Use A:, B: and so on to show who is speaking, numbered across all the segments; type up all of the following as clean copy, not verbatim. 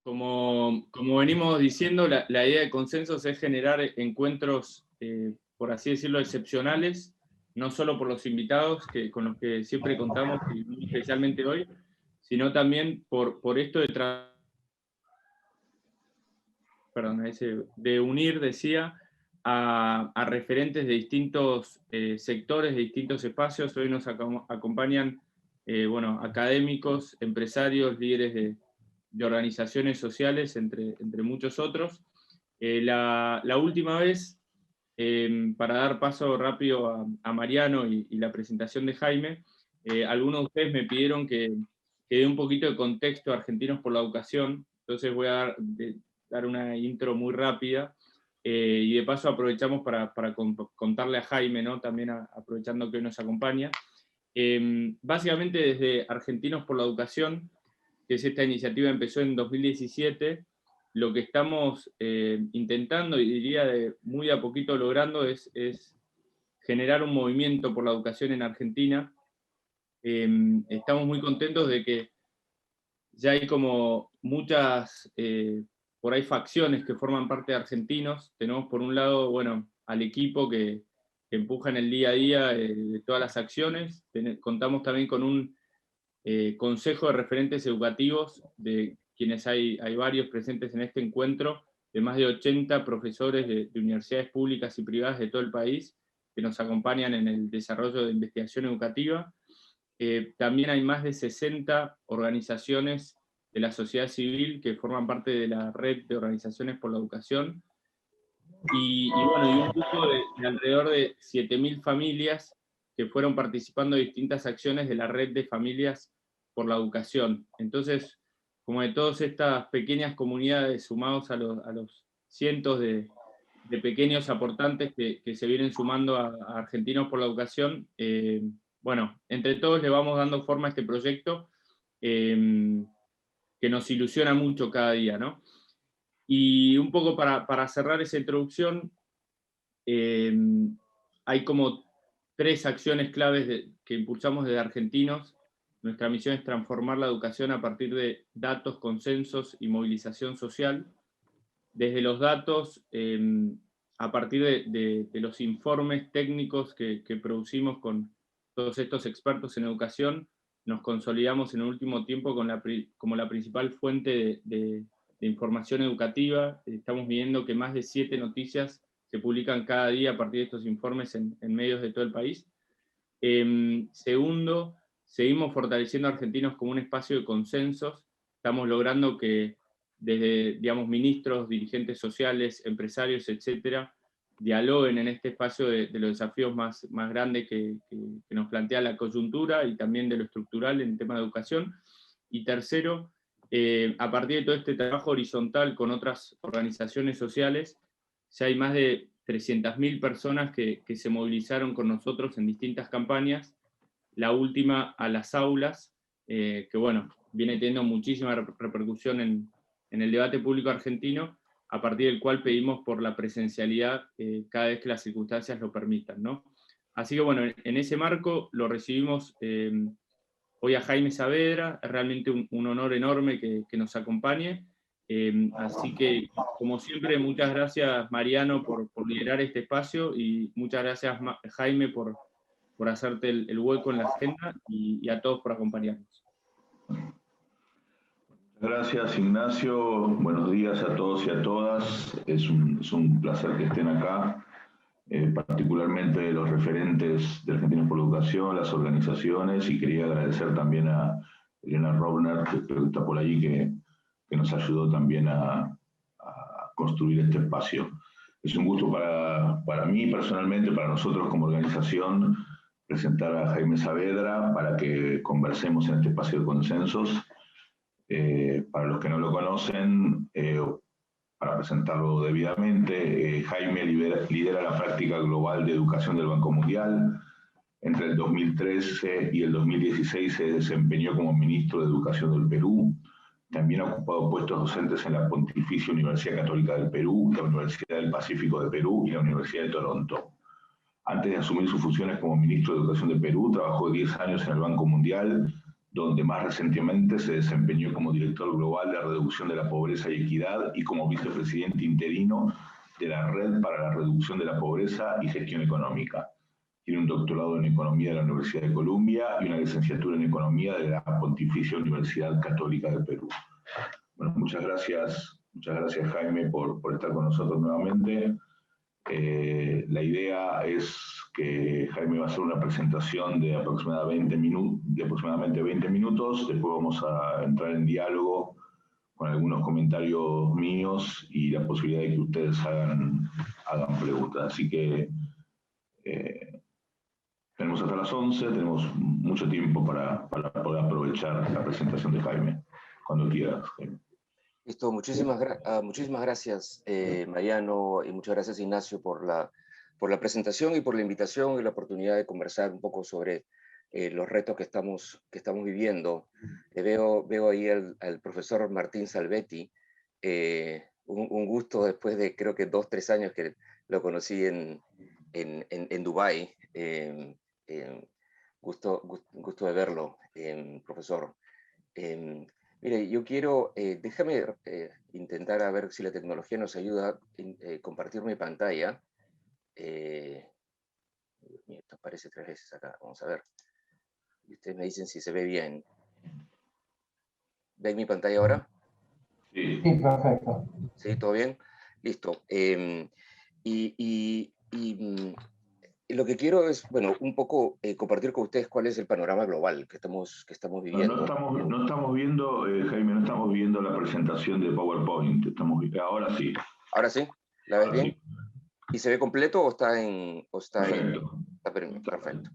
A: Como venimos diciendo, la idea de consensos es generar encuentros, por así decirlo, excepcionales, no solo por los invitados con los que siempre contamos, y muy especialmente hoy, sino también por esto de unir, decía, a referentes de distintos sectores, de distintos espacios. Hoy nos acompañan académicos, empresarios, líderes de organizaciones sociales, entre muchos otros. La última vez, para dar paso rápido a Mariano y la presentación de Jaime, algunos de ustedes me pidieron que dé un poquito de contexto a Argentinos por la Educación, entonces voy a dar una intro muy rápida, y de paso aprovechamos para contarle a Jaime, ¿no? También aprovechando que hoy nos acompaña. Básicamente desde Argentinos por la Educación, que es esta iniciativa, empezó en 2017, lo que estamos intentando, y diría muy a poquito logrando, es generar un movimiento por la educación en Argentina. Estamos muy contentos de que ya hay como muchas, por ahí, facciones que forman parte de Argentinos. Tenemos por un lado, bueno, al equipo que empuja en el día a día de todas las acciones. Contamos también con un consejo de referentes educativos, de quienes hay varios presentes en este encuentro, de más de 80 profesores de universidades públicas y privadas de todo el país, que nos acompañan en el desarrollo de investigación educativa. También hay más de 60 organizaciones de la sociedad civil que forman parte de la red de organizaciones por la educación, y un grupo de alrededor de 7.000 familias que fueron participando de distintas acciones de la red de familias por la educación. Entonces, como de todas estas pequeñas comunidades, sumados a los cientos de pequeños aportantes que se vienen sumando a Argentinos por la Educación, entre todos le vamos dando forma a este proyecto, que nos ilusiona mucho cada día, ¿no? Y un poco para cerrar esa introducción, hay como 3 acciones claves que impulsamos desde Argentinos. Nuestra misión es transformar la educación a partir de datos, consensos y movilización social. Desde los datos, a partir de los informes técnicos que producimos con todos estos expertos en educación, nos consolidamos en el último tiempo como la principal fuente de información educativa. Estamos viendo que más de 7 noticias se publican cada día a partir de estos informes en medios de todo el país. Segundo, seguimos fortaleciendo a Argentinos como un espacio de consensos. Estamos logrando que desde, digamos, ministros, dirigentes sociales, empresarios, etcétera, dialoguen en este espacio de los desafíos más grandes que nos plantea la coyuntura, y también de lo estructural en tema de educación. Y tercero, a partir de todo este trabajo horizontal con otras organizaciones sociales, ya hay más de 300.000 personas que se movilizaron con nosotros en distintas campañas, la última a las aulas, que viene teniendo muchísima repercusión en el debate público argentino, a partir del cual pedimos por la presencialidad cada vez que las circunstancias lo permitan, ¿no? Así que en ese marco lo recibimos hoy a Jaime Saavedra. Es realmente un honor enorme que nos acompañe. Así que, como siempre, muchas gracias, Mariano, por liderar este espacio, y muchas gracias, Jaime, por hacerte el hueco en la agenda, y a todos por acompañarnos.
B: Gracias, Ignacio. Buenos días a todos y a todas. Es un placer que estén acá, particularmente los referentes de Argentinos por la Educación, las organizaciones, y quería agradecer también a Elena Robner, que está por ahí, que nos ayudó también a construir este espacio. Es un gusto para mí personalmente, para nosotros como organización, presentar a Jaime Saavedra para que conversemos en este espacio de consensos. Para los que no lo conocen, para presentarlo debidamente, Jaime lidera la práctica global de educación del Banco Mundial. Entre el 2013 y el 2016 se desempeñó como ministro de Educación del Perú. También ha ocupado puestos docentes en la Pontificia Universidad Católica del Perú, la Universidad del Pacífico de Perú y la Universidad de Toronto. Antes de asumir sus funciones como ministro de Educación de Perú, trabajó 10 años en el Banco Mundial, donde más recientemente se desempeñó como director global de reducción de la pobreza y equidad y como vicepresidente interino de la Red para la Reducción de la Pobreza y Gestión Económica. Tiene un doctorado en Economía de la Universidad de Columbia y una licenciatura en Economía de la Pontificia Universidad Católica de Perú. Bueno, muchas gracias Jaime por estar con nosotros nuevamente. La idea es que Jaime va a hacer una presentación de aproximadamente 20 minutos, después vamos a entrar en diálogo con algunos comentarios míos y la posibilidad de que ustedes hagan preguntas. Así que tenemos hasta las 11, tenemos mucho tiempo para poder aprovechar la presentación de Jaime, cuando quieras, Jaime.
C: Listo, muchísimas gracias, Mariano, y muchas gracias, Ignacio, por la presentación y por la invitación y la oportunidad de conversar un poco sobre los retos que estamos viviendo. Veo ahí al profesor Martín Salvetti, un gusto después de creo que 2 o 3 años que lo conocí en Dubái. Gusto de verlo, profesor. Mire, yo quiero, déjame intentar a ver si la tecnología nos ayuda a compartir mi pantalla. Dios mío, esto aparece 3 veces acá, vamos a ver. Y ustedes me dicen si se ve bien. ¿Ven mi pantalla ahora?
B: Sí,
D: perfecto.
C: ¿Sí? ¿Todo bien? Listo. Lo que quiero es, bueno, un poco compartir con ustedes cuál es el panorama global que estamos viviendo.
B: No estamos viendo, Jaime, no estamos viendo la presentación de PowerPoint. Ahora sí.
C: ¿Ahora sí? ¿La ves bien?
B: Sí.
C: ¿Y se ve completo o está en...?
B: Perfecto.
C: Perfecto.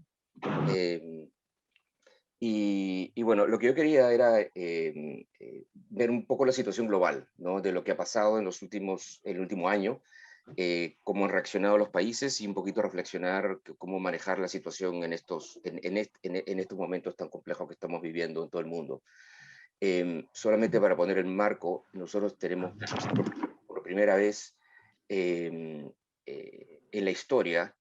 C: Y bueno, lo que yo quería era ver un poco la situación global, ¿no? De lo que ha pasado en el último año, cómo han reaccionado los países y un poquito reflexionar cómo manejar la situación en estos momentos tan complejos que estamos viviendo en todo el mundo. Solamente para poner el marco, nosotros tenemos por primera vez en la historia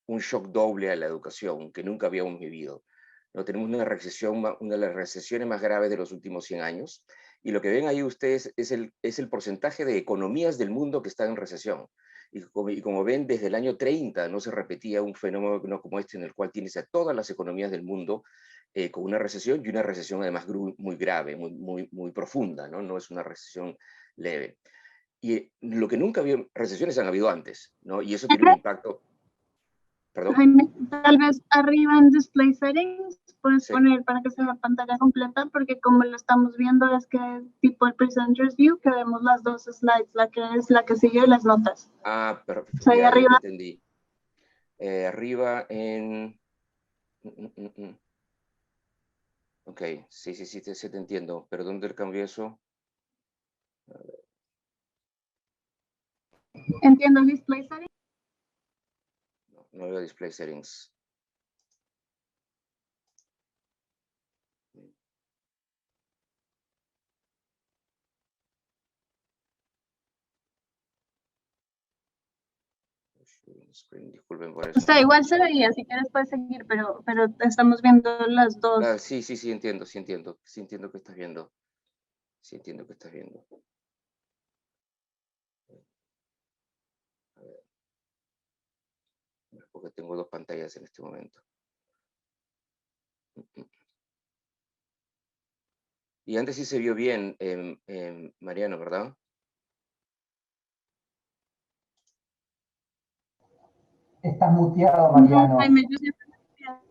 C: un shock doble a la educación que nunca habíamos vivido. ¿No? Tenemos una de las recesiones más graves de los últimos 100 años, y lo que ven ahí ustedes es el porcentaje de economías del mundo que están en recesión. Y como ven, desde el año 30 no se repetía un fenómeno como este, en el cual tienes a todas las economías del mundo con una recesión, y una recesión además muy grave, muy profunda, ¿no? No es una recesión leve. Y lo que nunca había, recesiones han habido antes, ¿no? Y eso tiene un impacto. ¿Perdón?
E: Jaime, tal vez arriba en Display Settings puedes
C: Sí.
E: poner para que se vea pantalla completa, porque como lo estamos viendo es que es tipo el Presenters View, que vemos las 2 slides, la que sigue las notas.
C: Ah, perfecto.
E: O sea, ahí arriba.
C: Ya entendí. Arriba en... Ok, sí, te entiendo. ¿Pero dónde cambié eso?
E: Entiendo Display Settings.
C: No veo Display Settings. Disculpen por eso.
E: O sea, igual se veía, si quieres puedes seguir, pero estamos viendo las dos.
C: Sí, entiendo. Sí entiendo que estás viendo. Sí entiendo que estás viendo. A ver. Porque tengo 2 pantallas en este momento. Y antes sí se vio bien, Mariano, ¿verdad?
D: Estás muteado, Mariano.
E: No, Jaime, yo siempre me decía.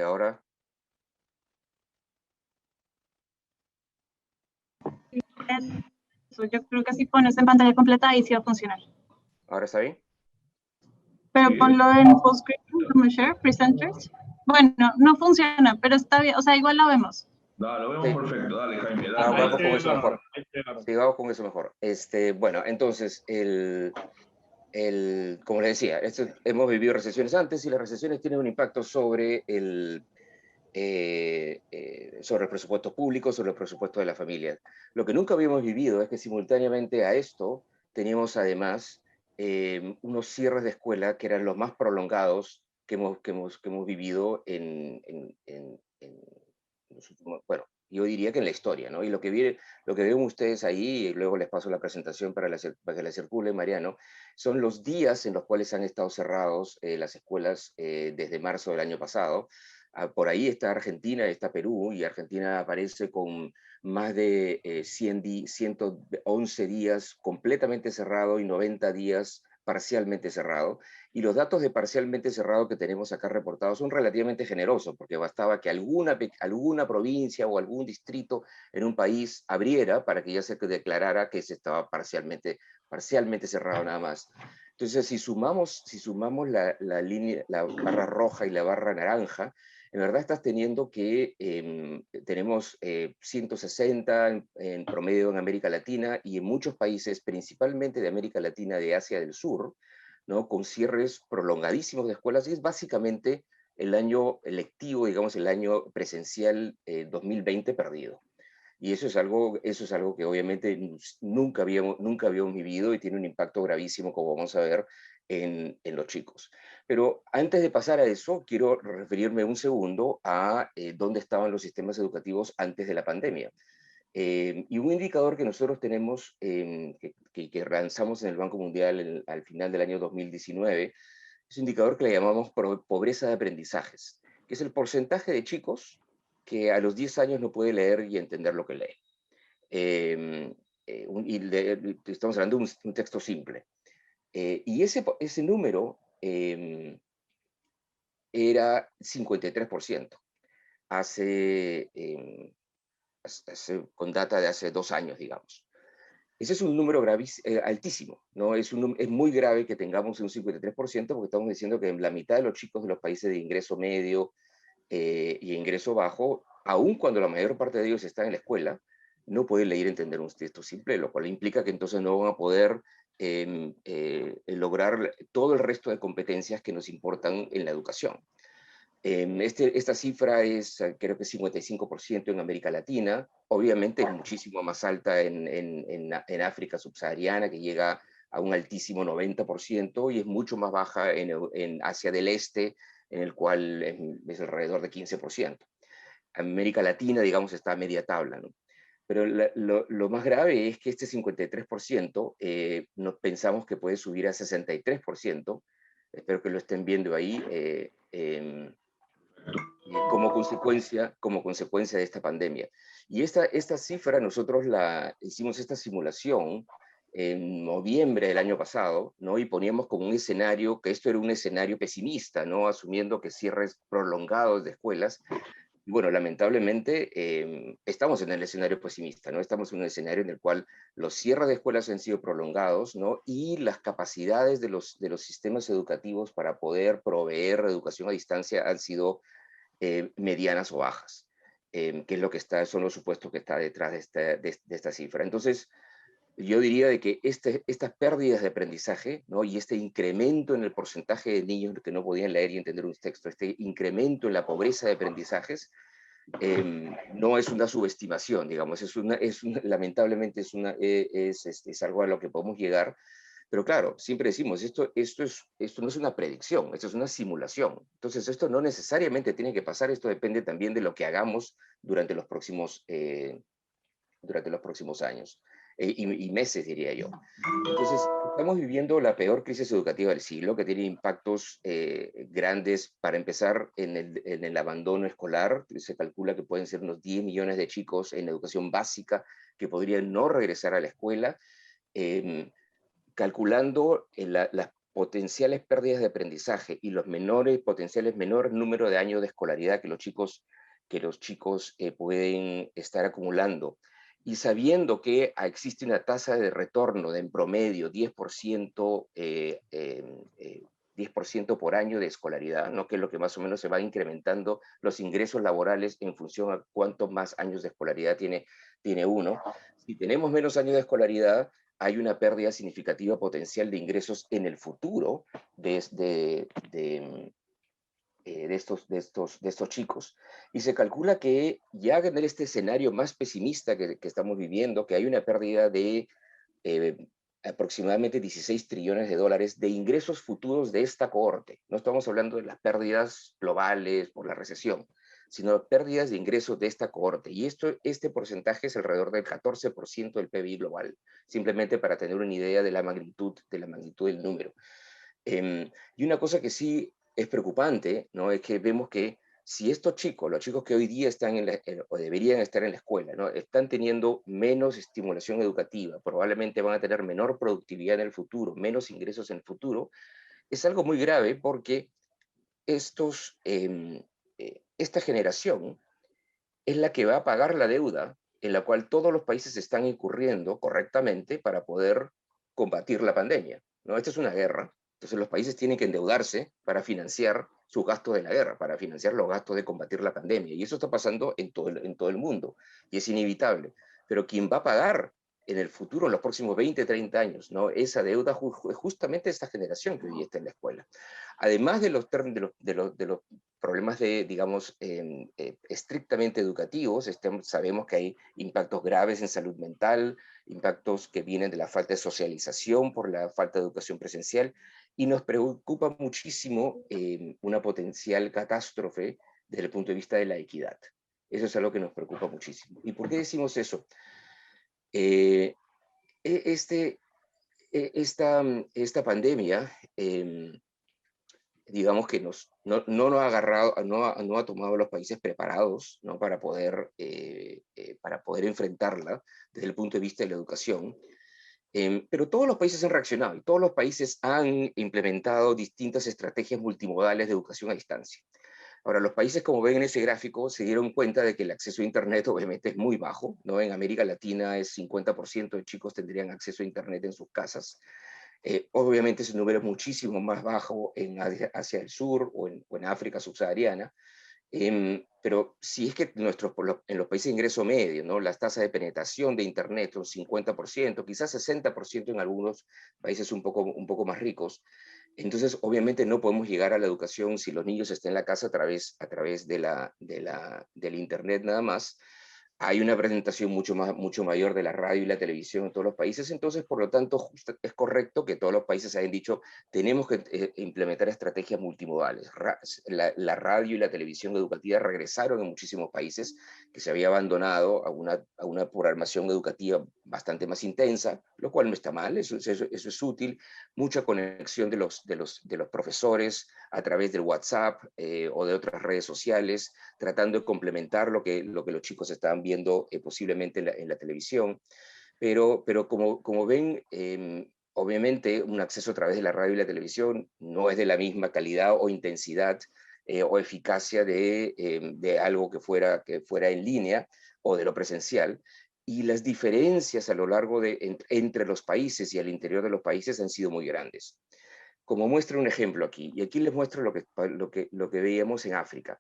C: Ahora.
E: Yo creo que si pones en pantalla completa ahí sí va a funcionar.
C: ¿Ahora está bien?
E: Pero
B: Sí.
E: ponlo en full screen, como share, presenters. Bueno, no funciona, pero está bien, o sea, igual lo vemos.
B: No, lo vemos
C: Sí.
B: perfecto. Dale, Jaime, dale.
C: Vamos con eso mejor.
A: Ahí se ve.
C: Sí, vamos con eso mejor. Bueno, entonces, como les decía, hemos vivido recesiones antes, y las recesiones tienen un impacto sobre sobre el presupuesto público, sobre el presupuesto de las familias. Lo que nunca habíamos vivido es que simultáneamente a esto teníamos además unos cierres de escuela que eran los más prolongados que hemos vivido en los últimos, bueno, yo diría que en la historia, ¿no? Y lo que ven ustedes ahí, y luego les paso la presentación para que la circule, Mariano, son los días en los cuales han estado cerrados las escuelas desde marzo del año pasado. Por ahí está Argentina, está Perú, y Argentina aparece con más de 111 días completamente cerrado y 90 días parcialmente cerrado. Y los datos de parcialmente cerrado que tenemos acá reportados son relativamente generosos, porque bastaba que alguna provincia o algún distrito en un país abriera para que ya se declarara que se estaba parcialmente cerrado nada más. Entonces, si sumamos la barra roja y la barra naranja, en verdad estás teniendo que tenemos 160 en promedio en América Latina y en muchos países, principalmente de América Latina, de Asia del Sur, ¿no? Con cierres prolongadísimos de escuelas, y es básicamente el año lectivo, digamos, el año presencial 2020 perdido. Y eso es algo que obviamente nunca habíamos vivido y tiene un impacto gravísimo, como vamos a ver, en los chicos. Pero antes de pasar a eso, quiero referirme un segundo a dónde estaban los sistemas educativos antes de la pandemia. Y un indicador que nosotros tenemos, que lanzamos en el Banco Mundial al final del año 2019, es un indicador que le llamamos pobreza de aprendizajes, que es el porcentaje de chicos que a los 10 años no puede leer y entender lo que lee. Estamos hablando de un texto simple. Y ese número era 53% con data de hace 2 años, digamos. Ese es un número altísimo, ¿no? Es muy grave que tengamos un 53%, porque estamos diciendo que la mitad de los chicos de los países de ingreso medio y ingreso bajo, aun cuando la mayor parte de ellos están en la escuela, no pueden leer y entender un texto simple, lo cual implica que entonces no van a poder lograr todo el resto de competencias que nos importan en la educación. Esta cifra es, creo que 55% en América Latina, obviamente es muchísimo más alta en África subsahariana, que llega a un altísimo 90%, y es mucho más baja en Asia del Este, en el cual es alrededor de 15%. América Latina, digamos, está a media tabla, ¿no? Pero lo más grave es que este 53% nos pensamos que puede subir a 63%, espero que lo estén viendo ahí, como consecuencia de esta pandemia. Y esta cifra, nosotros hicimos esta simulación en noviembre del año pasado, ¿no? Y poníamos como un escenario, que esto era un escenario pesimista, ¿no? Asumiendo que cierres prolongados de escuelas. Y bueno, lamentablemente estamos en el escenario pesimista, ¿no? Estamos en un escenario en el cual los cierres de escuelas han sido prolongados, ¿no? Y las capacidades de los sistemas educativos para poder proveer educación a distancia han sido medianas o bajas, que es lo que son los supuestos que está detrás de esta cifra. Entonces, yo diría de que estas pérdidas de aprendizaje, ¿no? Y este incremento en el porcentaje de niños que no podían leer y entender un texto, este incremento en la pobreza de aprendizajes, no es una subestimación, digamos, lamentablemente es algo a lo que podemos llegar. Pero claro, siempre decimos, esto no es una predicción, esto es una simulación. Entonces, esto no necesariamente tiene que pasar, esto depende también de lo que hagamos durante los próximos años y meses, diría yo. Entonces, estamos viviendo la peor crisis educativa del siglo, que tiene impactos grandes. Para empezar, en el abandono escolar. Se calcula que pueden ser unos 10 millones de chicos en educación básica que podrían no regresar a la escuela. Calculando las potenciales pérdidas de aprendizaje y los potenciales menores número de años de escolaridad que los chicos pueden estar acumulando, y sabiendo que existe una tasa de retorno de en promedio 10%, 10% por año de escolaridad, ¿no? Que es lo que más o menos se va incrementando los ingresos laborales en función a cuántos más años de escolaridad tiene uno. Si tenemos menos años de escolaridad, hay una pérdida significativa potencial de ingresos en el futuro de de estos chicos. Y se calcula que ya en este escenario más pesimista que estamos viviendo, que hay una pérdida de aproximadamente 16 trillones de dólares de ingresos futuros de esta cohorte. No estamos hablando de las pérdidas globales por la recesión, sino pérdidas de ingresos de esta cohorte. Y este porcentaje es alrededor del 14% del PBI global, simplemente para tener una idea de la magnitud del número. Y una cosa que sí es preocupante, ¿no? Es que vemos que si estos chicos, los chicos que hoy día están o deberían estar en la escuela, ¿no? Están teniendo menos estimulación educativa, probablemente van a tener menor productividad en el futuro, menos ingresos en el futuro, es algo muy grave porque esta generación es la que va a pagar la deuda en la cual todos los países están incurriendo correctamente para poder combatir la pandemia, ¿no? Esta es una guerra. Entonces los países tienen que endeudarse para financiar sus gastos de la guerra, para financiar los gastos de combatir la pandemia. Y eso está pasando en todo el mundo. Y es inevitable. Pero quien va a pagar en el futuro, en los próximos 20, 30 años, ¿no? Esa deuda es justamente esta generación que hoy está en la escuela. Además de los problemas digamos, estrictamente educativos, sabemos que hay impactos graves en salud mental, impactos que vienen de la falta de socialización por la falta de educación presencial, y nos preocupa muchísimo una potencial catástrofe desde el punto de vista de la equidad. Eso es algo que nos preocupa muchísimo. ¿Y por qué decimos eso? Esta pandemia, digamos que no nos ha agarrado, no ha tomado a los países preparados, ¿no? para poder enfrentarla desde el punto de vista de la educación. Pero todos los países han reaccionado y todos los países han implementado distintas estrategias multimodales de educación a distancia. Ahora, los países, como ven en ese gráfico, se dieron cuenta de que el acceso a Internet obviamente es muy bajo, ¿no? En América Latina es 50% de chicos tendrían acceso a Internet en sus casas. Obviamente ese número es muchísimo más bajo hacia el sur o en África subsahariana. Pero si es que en los países de ingreso medio, ¿no? Las tasas de penetración de Internet son 50%, quizás 60% en algunos países un poco más ricos. Entonces, obviamente no podemos llegar a la educación si los niños están en la casa a través del Internet nada más. Hay una presentación mucho mayor de la radio y la televisión en todos los países, entonces, por lo tanto, es correcto que todos los países hayan dicho, tenemos que implementar estrategias multimodales. La radio y la televisión educativa regresaron en muchísimos países que se había abandonado a una programación educativa bastante más intensa, lo cual no está mal, eso es útil. Mucha conexión de los profesores a través del WhatsApp o de otras redes sociales, tratando de complementar lo que los chicos estaban viendo posiblemente en la televisión. Pero como ven, obviamente un acceso a través de la radio y la televisión no es de la misma calidad o intensidad o eficacia de algo que fuera en línea o de lo presencial. Y las diferencias a lo largo entre los países y al interior de los países han sido muy grandes. Como muestra un ejemplo aquí, y aquí les muestro lo que veíamos en África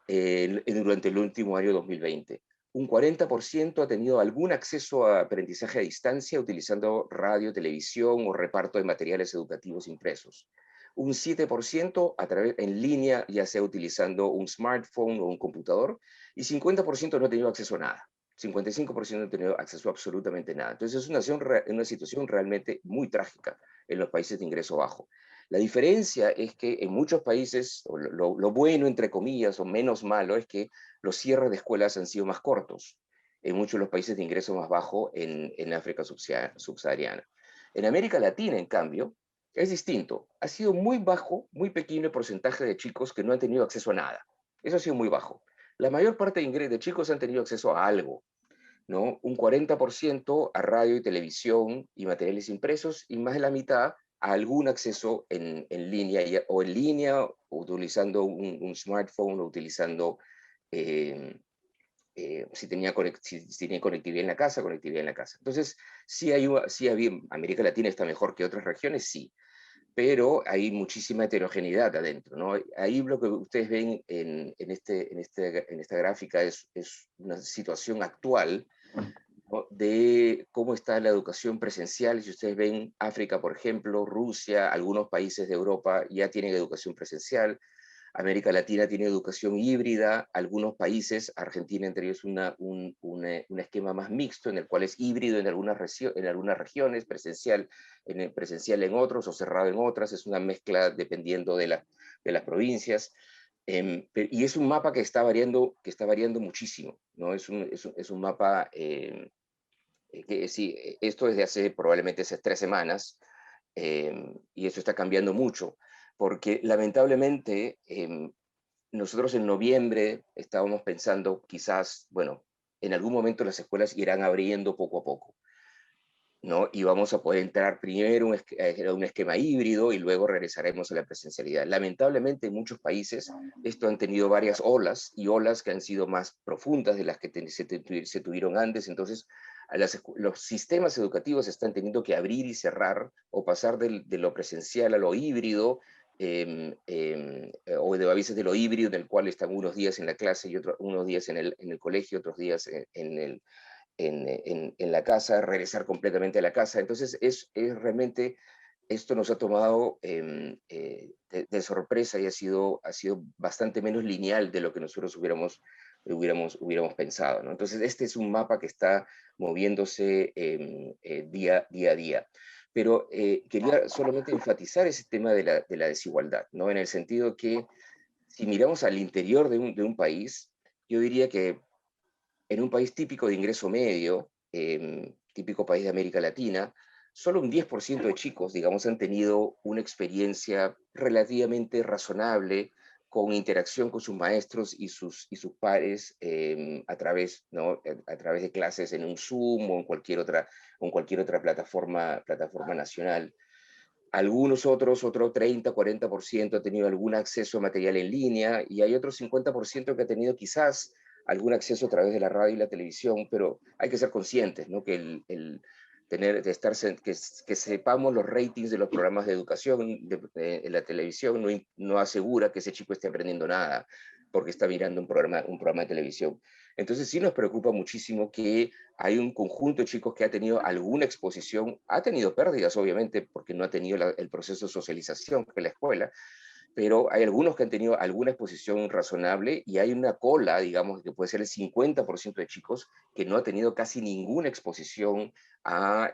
C: durante el último año 2020. Un 40% ha tenido algún acceso a aprendizaje a distancia utilizando radio, televisión o reparto de materiales educativos impresos. Un 7% en línea, ya sea utilizando un smartphone o un computador, y 50% no ha tenido acceso a nada. 55% no ha tenido acceso a absolutamente nada. Entonces es una situación realmente muy trágica en los países de ingreso bajo. La diferencia es que en muchos países, lo bueno, entre comillas, o menos malo, es que los cierres de escuelas han sido más cortos en muchos de los países de ingreso más bajo en África subsahariana. En América Latina, en cambio, es distinto. Ha sido muy bajo, muy pequeño el porcentaje de chicos que no han tenido acceso a nada. Eso ha sido muy bajo. La mayor parte de chicos han tenido acceso a algo, ¿no? Un 40% a radio y televisión y materiales impresos, y más de la mitad a algún acceso en línea, o utilizando un smartphone, o utilizando, si tenía conectividad en la casa, Entonces, sí había, América Latina está mejor que otras regiones, sí, pero hay muchísima heterogeneidad adentro, ¿no? Ahí lo que ustedes ven en esta gráfica es una situación actual, ¿no? De cómo está la educación presencial. Si ustedes ven, África, por ejemplo, Rusia, algunos países de Europa ya tienen educación presencial. América Latina tiene educación híbrida, algunos países, Argentina entre ellos, un esquema más mixto, en el cual es híbrido en algunas regiones, presencial en otros o cerrado en otras, es una mezcla dependiendo de las provincias. Y es un mapa que está variando muchísimo, ¿no? Es un mapa que sí, esto desde hace probablemente hace 3 semanas, y eso está cambiando mucho, porque lamentablemente nosotros en noviembre estábamos pensando quizás, bueno, en algún momento las escuelas irán abriendo poco a poco, ¿no? Y vamos a poder entrar primero a un esquema híbrido y luego regresaremos a la presencialidad. Lamentablemente en muchos países esto han tenido varias olas y olas que han sido más profundas de las que se tuvieron antes, entonces los sistemas educativos están teniendo que abrir y cerrar o pasar de lo presencial a lo híbrido, o a veces de lo híbrido en el cual están unos días en la clase y unos días en el colegio, otros días en la casa, regresar completamente a la casa. Entonces es realmente, esto nos ha tomado de sorpresa y ha sido bastante menos lineal de lo que nosotros hubiéramos pensado, ¿no? Entonces este es un mapa que está moviéndose día a día. Pero quería solamente enfatizar ese tema de la desigualdad, ¿no? En el sentido que si miramos al interior de un país, yo diría que en un país típico de ingreso medio, típico país de América Latina, solo un 10% de chicos, digamos, han tenido una experiencia relativamente razonable con interacción con sus maestros y sus pares a través, ¿no? A través de clases en un Zoom o en cualquier otra plataforma nacional. Algunos otro 30, 40% ha tenido algún acceso a material en línea y hay otro 50% que ha tenido quizás algún acceso a través de la radio y la televisión, pero hay que ser conscientes, ¿no? Que que sepamos los ratings de los programas de educación en la televisión no asegura que ese chico esté aprendiendo nada porque está mirando un programa de televisión. Entonces sí nos preocupa muchísimo que hay un conjunto de chicos que ha tenido alguna exposición, ha tenido pérdidas obviamente porque no ha tenido el proceso de socialización que la escuela, pero hay algunos que han tenido alguna exposición razonable y hay una cola, digamos, que puede ser el 50% de chicos que no ha tenido casi ninguna exposición a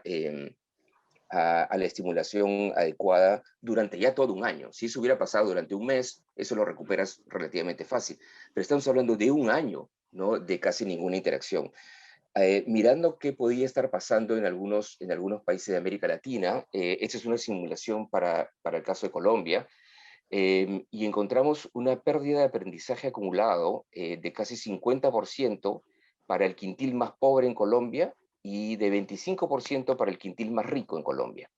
C: la estimulación adecuada durante ya todo un año. Si eso hubiera pasado durante un mes, eso lo recuperas relativamente fácil. Pero estamos hablando de un año, ¿no? De casi ninguna interacción. Mirando qué podía estar pasando en algunos países de América Latina, esta es una simulación para el caso de Colombia, y encontramos una pérdida de aprendizaje acumulado de casi 50% para el quintil más pobre en Colombia y de 25% para el quintil más rico en Colombia,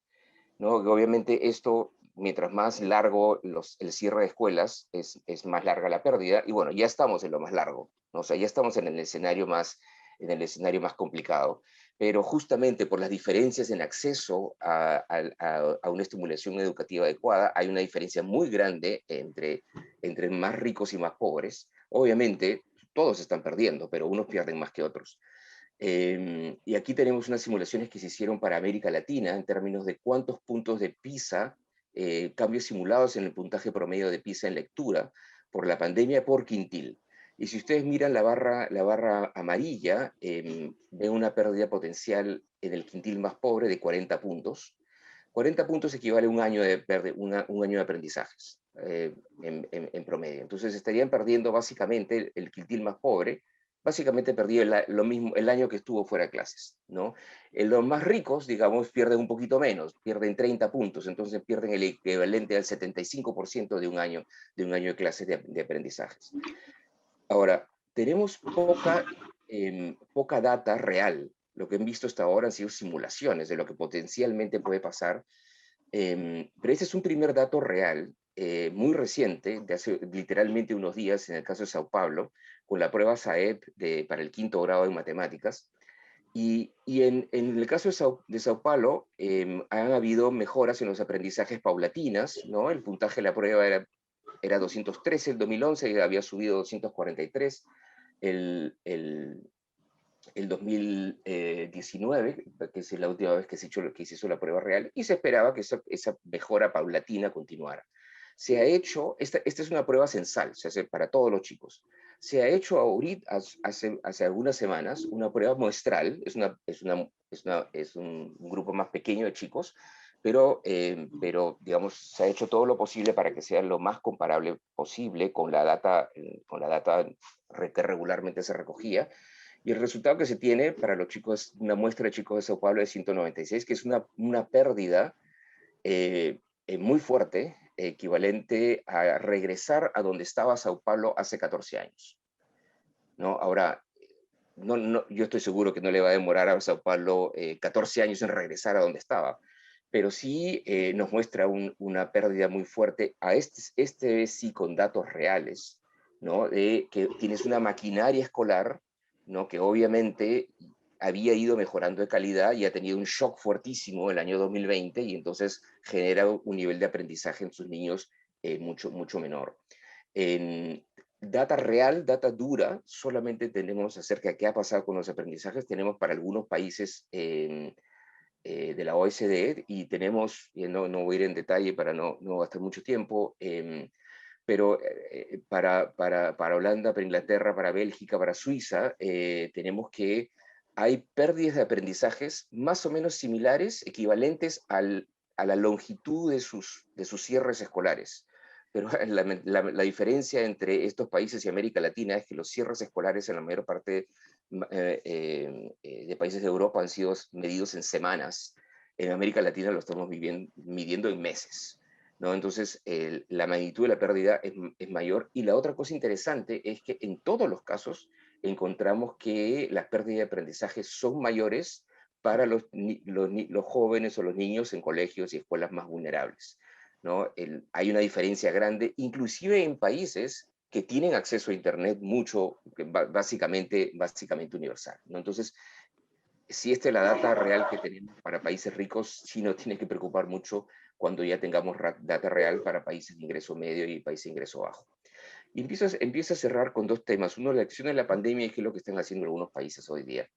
C: ¿no? Obviamente esto, mientras más largo el cierre de escuelas, es más larga la pérdida, y bueno, ya estamos en lo más largo, ¿no? O sea, ya estamos en el escenario más complicado, pero justamente por las diferencias en acceso a una estimulación educativa adecuada, hay una diferencia muy grande entre más ricos y más pobres. Obviamente, todos están perdiendo, pero unos pierden más que otros. Y aquí tenemos unas simulaciones que se hicieron para América Latina en términos de cuántos puntos de PISA, cambios simulados en el puntaje promedio de PISA en lectura por la pandemia por quintil. Y si ustedes miran la barra amarilla, ven una pérdida potencial en el quintil más pobre de 40 puntos. 40 puntos equivale a un año de aprendizajes en promedio. Entonces estarían perdiendo básicamente el quintil más pobre, básicamente perdió lo mismo el año que estuvo fuera de clases, ¿no? Los más ricos, digamos, pierden un poquito menos, pierden 30 puntos, entonces pierden el equivalente al 75% de un año de clases de aprendizajes. Ahora, tenemos poca data real. Lo que han visto hasta ahora han sido simulaciones de lo que potencialmente puede pasar, pero ese es un primer dato real, muy reciente, de hace literalmente unos días, en el caso de Sao Paulo, con la prueba SAEP para el 5º grado en matemáticas. Y en el caso de Sao Paulo, han habido mejoras en los aprendizajes paulatinas, ¿no? El puntaje de la prueba era 213 en 2011 y había subido a 243 el 2019, que es la última vez que se hizo la prueba real, y se esperaba que esa mejora paulatina continuara. Se ha hecho, esta es una prueba censal, se hace para todos los chicos. Se ha hecho ahorita, hace algunas semanas, una prueba muestral, es un grupo más pequeño de chicos, pero digamos, se ha hecho todo lo posible para que sea lo más comparable posible con la data que regularmente se recogía. Y el resultado que se tiene para los chicos, una muestra de chicos de Sao Paulo de 196, que es una pérdida muy fuerte, equivalente a regresar a donde estaba Sao Paulo hace 14 años. ¿No? Ahora, yo estoy seguro que no le va a demorar a Sao Paulo 14 años en regresar a donde estaba, pero sí nos muestra una pérdida muy fuerte, este sí con datos reales, ¿no? De que tienes una maquinaria escolar, ¿no? Que obviamente había ido mejorando de calidad y ha tenido un shock fuertísimo el año 2020 y entonces genera un nivel de aprendizaje en sus niños mucho menor. En data real, data dura, solamente tenemos acerca de qué ha pasado con los aprendizajes, tenemos para algunos países de la OECD y tenemos, y no voy a ir en detalle para no gastar mucho tiempo, pero para Holanda, para Inglaterra, para Bélgica, para Suiza, tenemos que hay pérdidas de aprendizajes más o menos similares, equivalentes a la longitud de sus cierres escolares. Pero la diferencia entre estos países y América Latina es que los cierres escolares en la mayor parte de países de Europa han sido medidos en semanas. En América Latina lo estamos midiendo en meses, ¿no? Entonces, la magnitud de la pérdida es mayor. Y la otra cosa interesante es que en todos los casos encontramos que las pérdidas de aprendizaje son mayores para los jóvenes o los niños en colegios y escuelas más vulnerables, ¿no? Hay una diferencia grande, inclusive en países que tienen acceso a Internet básicamente universal, ¿no? Entonces, si esta es la data real que tenemos para países ricos, sí nos tiene que preocupar mucho cuando ya tengamos data real para países de ingreso medio y países de ingreso bajo. Y empiezo a cerrar con dos temas. Uno, la lección de la pandemia y qué es lo que están haciendo algunos países hoy día.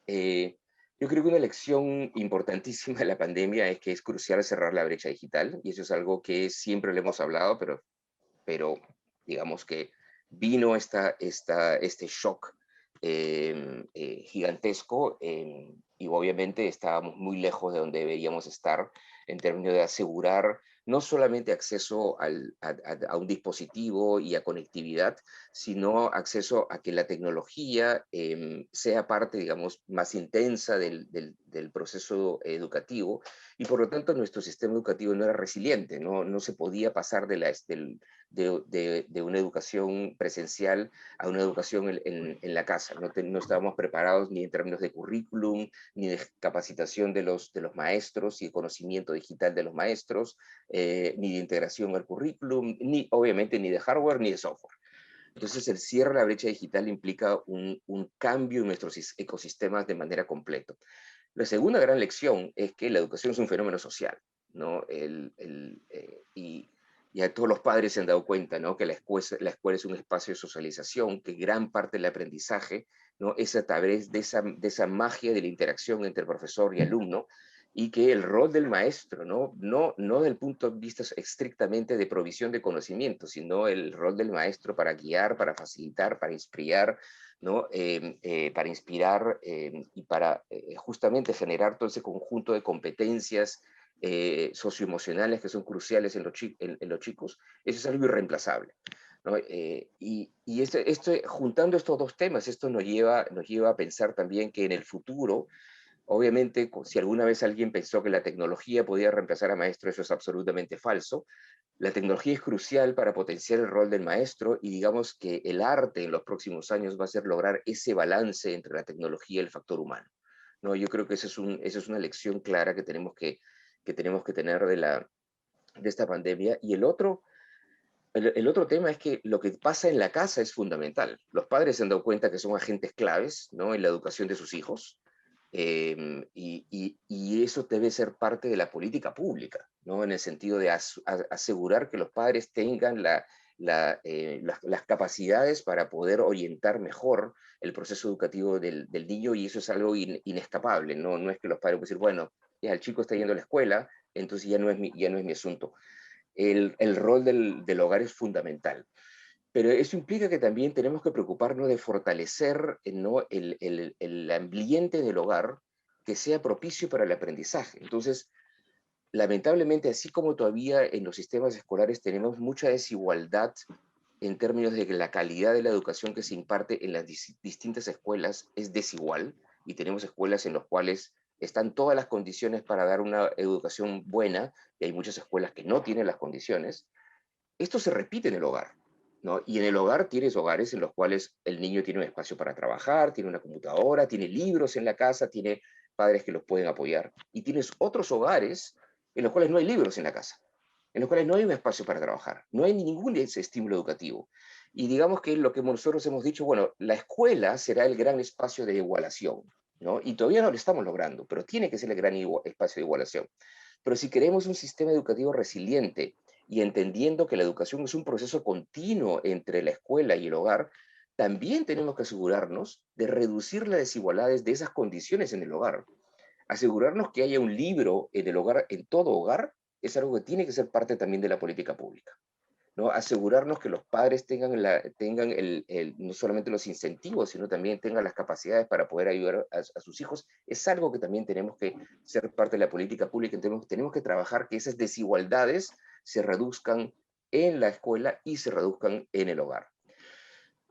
C: Yo creo que una lección importantísima de la pandemia es que es crucial cerrar la brecha digital, y eso es algo que siempre le hemos hablado, pero digamos que vino este shock gigantesco, y obviamente estábamos muy lejos de donde deberíamos estar en términos de asegurar no solamente acceso a un dispositivo y a conectividad, sino acceso a que la tecnología sea parte, digamos, más intensa del proceso educativo, y por lo tanto nuestro sistema educativo no era resiliente, no se podía pasar de una educación presencial a una educación en la casa. No estábamos preparados ni en términos de currículum, ni de capacitación de los maestros y de conocimiento digital de los maestros, ni de integración al currículum, obviamente ni de hardware ni de software. Entonces el cierre de la brecha digital implica un cambio en nuestros ecosistemas de manera completa. La segunda gran lección es que la educación es un fenómeno social, ¿no? Y ya todos los padres se han dado cuenta, ¿no? Que la escuela es un espacio de socialización, que gran parte del aprendizaje, ¿no? Es a través de esa magia de la interacción entre profesor y alumno, y que el rol del maestro, no desde el punto de vista estrictamente de provisión de conocimiento, sino el rol del maestro para guiar, para facilitar, para inspirar, ¿no? Para inspirar y para justamente generar todo ese conjunto de competencias socioemocionales que son cruciales en los chicos, eso es algo irreemplazable, ¿no? Y juntando estos dos temas, esto nos lleva a pensar también que en el futuro, obviamente, si alguna vez alguien pensó que la tecnología podía reemplazar a maestro, eso es absolutamente falso. La tecnología es crucial para potenciar el rol del maestro, y digamos que el arte en los próximos años va a ser lograr ese balance entre la tecnología y el factor humano, ¿no? Yo creo que esa es una lección clara que tenemos que tener de esta pandemia. Y el otro tema es que lo que pasa en la casa es fundamental. Los padres se han dado cuenta que son agentes claves, ¿no? En la educación de sus hijos. Y eso debe ser parte de la política pública, ¿no? En el sentido de asegurar que los padres tengan las capacidades para poder orientar mejor el proceso educativo del niño, y eso es algo inescapable, ¿no? No es que los padres puedan decir, bueno, ya el chico está yendo a la escuela, entonces ya no es mi asunto. el rol del hogar es fundamental. Pero eso implica que también tenemos que preocuparnos de fortalecer, ¿no?, el ambiente del hogar que sea propicio para el aprendizaje. Entonces, lamentablemente, así como todavía en los sistemas escolares tenemos mucha desigualdad en términos de que la calidad de la educación que se imparte en las distintas escuelas es desigual, y tenemos escuelas en las cuales están todas las condiciones para dar una educación buena, y hay muchas escuelas que no tienen las condiciones. Esto se repite en el hogar, ¿no? Y en el hogar tienes hogares en los cuales el niño tiene un espacio para trabajar, tiene una computadora, tiene libros en la casa, tiene padres que los pueden apoyar. Y tienes otros hogares en los cuales no hay libros en la casa, en los cuales no hay un espacio para trabajar, no hay ningún estímulo educativo. Y digamos que lo que nosotros hemos dicho, bueno, la escuela será el gran espacio de igualación, ¿no? Y todavía no lo estamos logrando, pero tiene que ser el gran espacio de igualación. Pero si queremos un sistema educativo resiliente y entendiendo que la educación es un proceso continuo entre la escuela y el hogar, también tenemos que asegurarnos de reducir las desigualdades de esas condiciones en el hogar. Asegurarnos que haya un libro en el hogar, en todo hogar, es algo que tiene que ser parte también de la política pública, ¿no? Asegurarnos que los padres tengan, no solamente los incentivos, sino también tengan las capacidades para poder ayudar a sus hijos, es algo que también tenemos que ser parte de la política pública. Tenemos que trabajar que esas desigualdades se reduzcan en la escuela y se reduzcan en el hogar.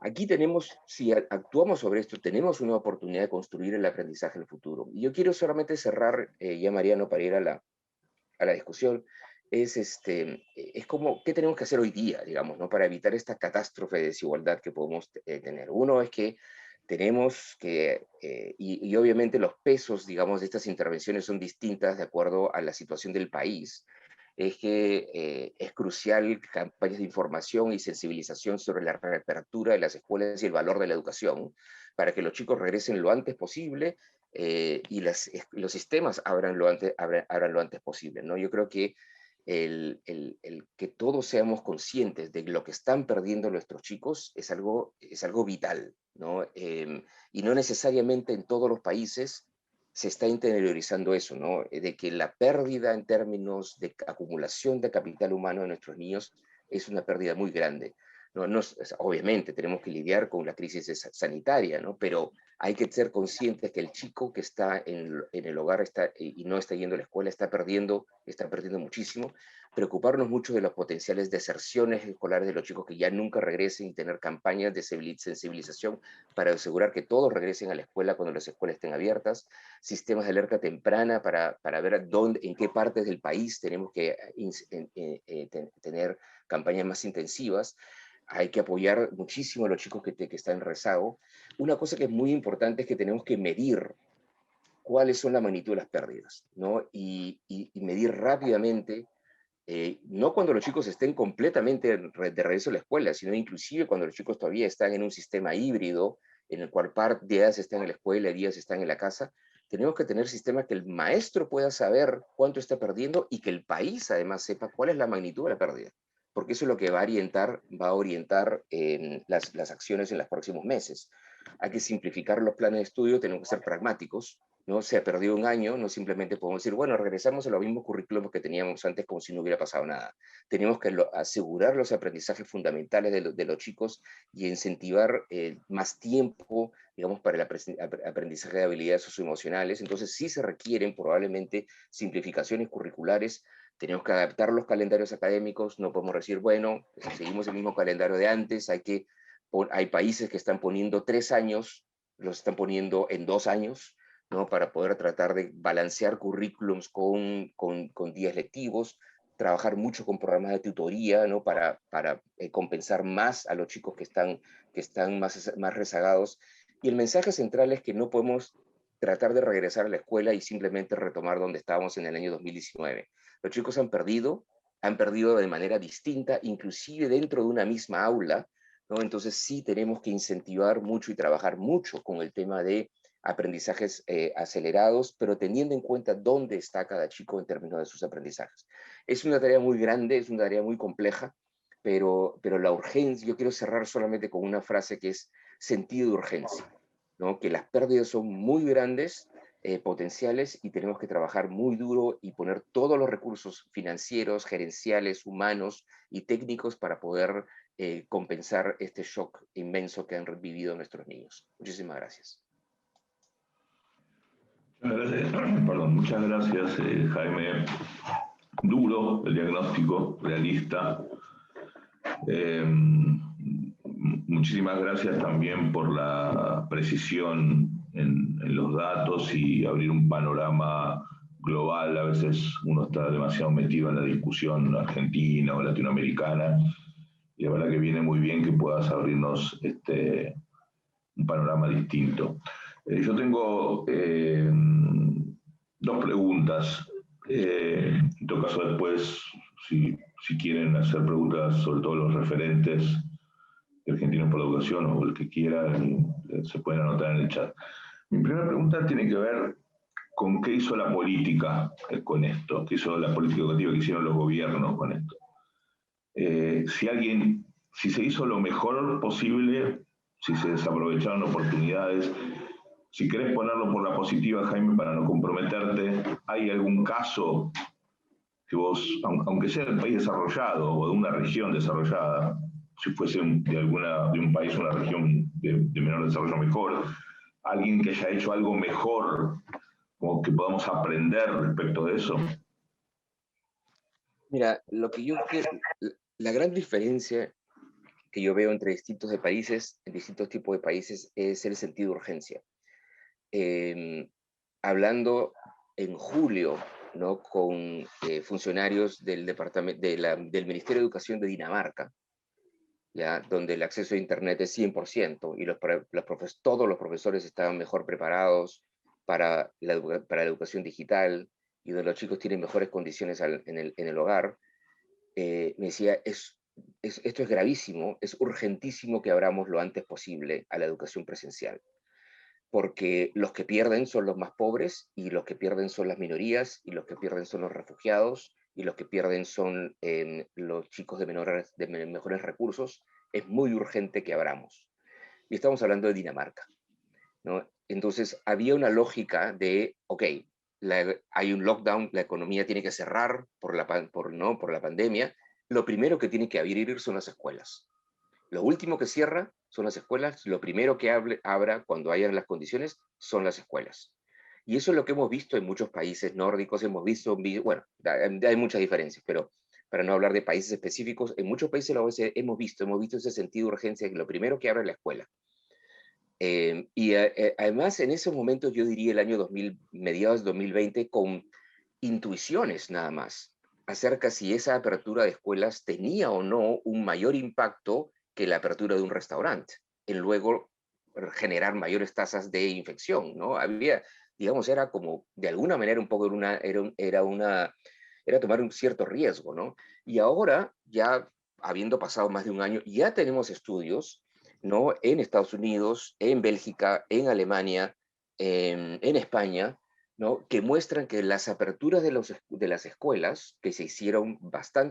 C: Aquí tenemos, si actuamos sobre esto, tenemos una oportunidad de construir el aprendizaje en el futuro. Y yo quiero solamente cerrar, ya Mariano, para ir a la discusión, es como, ¿qué tenemos que hacer hoy día, digamos, ¿no?, para evitar esta catástrofe de desigualdad que podemos tener? Uno es que tenemos que, y obviamente los pesos, digamos, de estas intervenciones son distintas de acuerdo a la situación del país. Es que es crucial campañas de información y sensibilización sobre la reapertura de las escuelas y el valor de la educación, para que los chicos regresen lo antes posible y los sistemas abran lo antes posible, ¿no? Yo creo que el que todos seamos conscientes de lo que están perdiendo nuestros chicos es algo vital, ¿no? Y no necesariamente en todos los países se está interiorizando eso, ¿no? De que la pérdida en términos de acumulación de capital humano de nuestros niños es una pérdida muy grande. No, obviamente tenemos que lidiar con la crisis sanitaria, ¿no? Pero hay que ser conscientes que el chico que está en el hogar y no está yendo a la escuela está perdiendo muchísimo. Preocuparnos mucho de las potenciales deserciones escolares de los chicos que ya nunca regresen, y tener campañas de sensibilización para asegurar que todos regresen a la escuela cuando las escuelas estén abiertas. Sistemas de alerta temprana para ver en qué partes del país tenemos que tener campañas más intensivas. Hay que apoyar muchísimo a los chicos que están en rezago. Una cosa que es muy importante es que tenemos que medir cuáles son la magnitud de las pérdidas, ¿no? Y medir rápidamente, no cuando los chicos estén completamente de regreso a la escuela, sino inclusive cuando los chicos todavía están en un sistema híbrido, en el cual días están en la escuela y días están en la casa. Tenemos que tener sistemas que el maestro pueda saber cuánto está perdiendo y que el país además sepa cuál es la magnitud de la pérdida, porque eso es lo que va a orientar las acciones en los próximos meses. Hay que simplificar los planes de estudio, tenemos que ser pragmáticos, ¿no? Se ha perdido un año, no simplemente podemos decir, bueno, regresamos a los mismos currículos que teníamos antes como si no hubiera pasado nada. Tenemos que asegurar los aprendizajes fundamentales de los chicos y incentivar más tiempo, digamos, para el aprendizaje de habilidades socioemocionales. Entonces sí se requieren probablemente simplificaciones curriculares. Tenemos que adaptar los calendarios académicos, no podemos decir, bueno, si seguimos el mismo calendario de antes, hay países que están poniendo 3 años, los están poniendo en 2 años, ¿no? Para poder tratar de balancear currículums con días lectivos, trabajar mucho con programas de tutoría, ¿no? Para compensar más a los chicos que están más rezagados. Y el mensaje central es que no podemos tratar de regresar a la escuela y simplemente retomar donde estábamos en el año 2019. Los chicos han perdido de manera distinta, inclusive dentro de una misma aula, ¿no? Entonces sí tenemos que incentivar mucho y trabajar mucho con el tema de aprendizajes acelerados, pero teniendo en cuenta dónde está cada chico en términos de sus aprendizajes. Es una tarea muy grande, es una tarea muy compleja, pero la urgencia, yo quiero cerrar solamente con una frase que es sentido de urgencia, ¿no? Que las pérdidas son muy grandes potenciales y tenemos que trabajar muy duro y poner todos los recursos financieros, gerenciales, humanos y técnicos para poder compensar este shock inmenso que han vivido nuestros niños. Muchísimas gracias.
B: Muchas gracias, Jaime. Duro el diagnóstico, realista. Muchísimas gracias también por la precisión en los datos y abrir un panorama global. A veces uno está demasiado metido en la discusión argentina o latinoamericana, y la verdad que viene muy bien que puedas abrirnos un panorama distinto. Yo tengo dos preguntas. En todo caso, después, si quieren hacer preguntas, sobre todo los referentes de Argentinos por la Educación o el que quiera, se pueden anotar en el chat. Mi primera pregunta tiene que ver con qué hizo la política con esto, qué hizo la política educativa, qué hicieron los gobiernos con esto. Si se hizo lo mejor posible, si se desaprovecharon oportunidades. Si querés ponerlo por la positiva, Jaime, para no comprometerte, ¿hay algún caso que vos, aunque sea del país desarrollado o de una región desarrollada, si fuese de un país o una región de menor desarrollo mejor, alguien que haya hecho algo mejor, o que podamos aprender respecto de eso?
C: Mira, la gran diferencia que yo veo entre distintos tipos de países, es el sentido de urgencia. Hablando en julio, ¿no?, con funcionarios del del Ministerio de Educación de Dinamarca, ¿ya?, donde el acceso a Internet es 100% y todos los profesores estaban mejor preparados para la educación digital, y donde los chicos tienen mejores condiciones en el hogar, me decía, esto es gravísimo, es urgentísimo que abramos lo antes posible a la educación presencial, porque los que pierden son los más pobres, y los que pierden son las minorías, y los que pierden son los refugiados, y los que pierden son los chicos de mejores recursos. Es muy urgente que abramos. Y estamos hablando de Dinamarca, ¿no? Entonces había una lógica de, ok, hay un lockdown, la economía tiene que cerrar por la pandemia, lo primero que tiene que abrir son las escuelas. Lo último que cierra son las escuelas, lo primero que abra cuando hayan las condiciones son las escuelas. Y eso es lo que hemos visto en muchos países nórdicos, bueno, hay muchas diferencias, pero para no hablar de países específicos, en muchos países de la OECD hemos visto ese sentido de urgencia, que lo primero que abre es la escuela. Además, en esos momentos, yo diría el año 2000, mediados de 2020, con intuiciones nada más, acerca si esa apertura de escuelas tenía o no un mayor impacto que la apertura de un restaurante, en luego generar mayores tasas de infección, ¿no? Había, digamos, era como, de alguna manera, un poco era tomar un cierto riesgo, ¿no? Y ahora, ya habiendo pasado más de un año, ya tenemos estudios, ¿no?, en Estados Unidos, en Bélgica, en Alemania, en España, ¿no?, que muestran que las aperturas de las escuelas, que se hicieron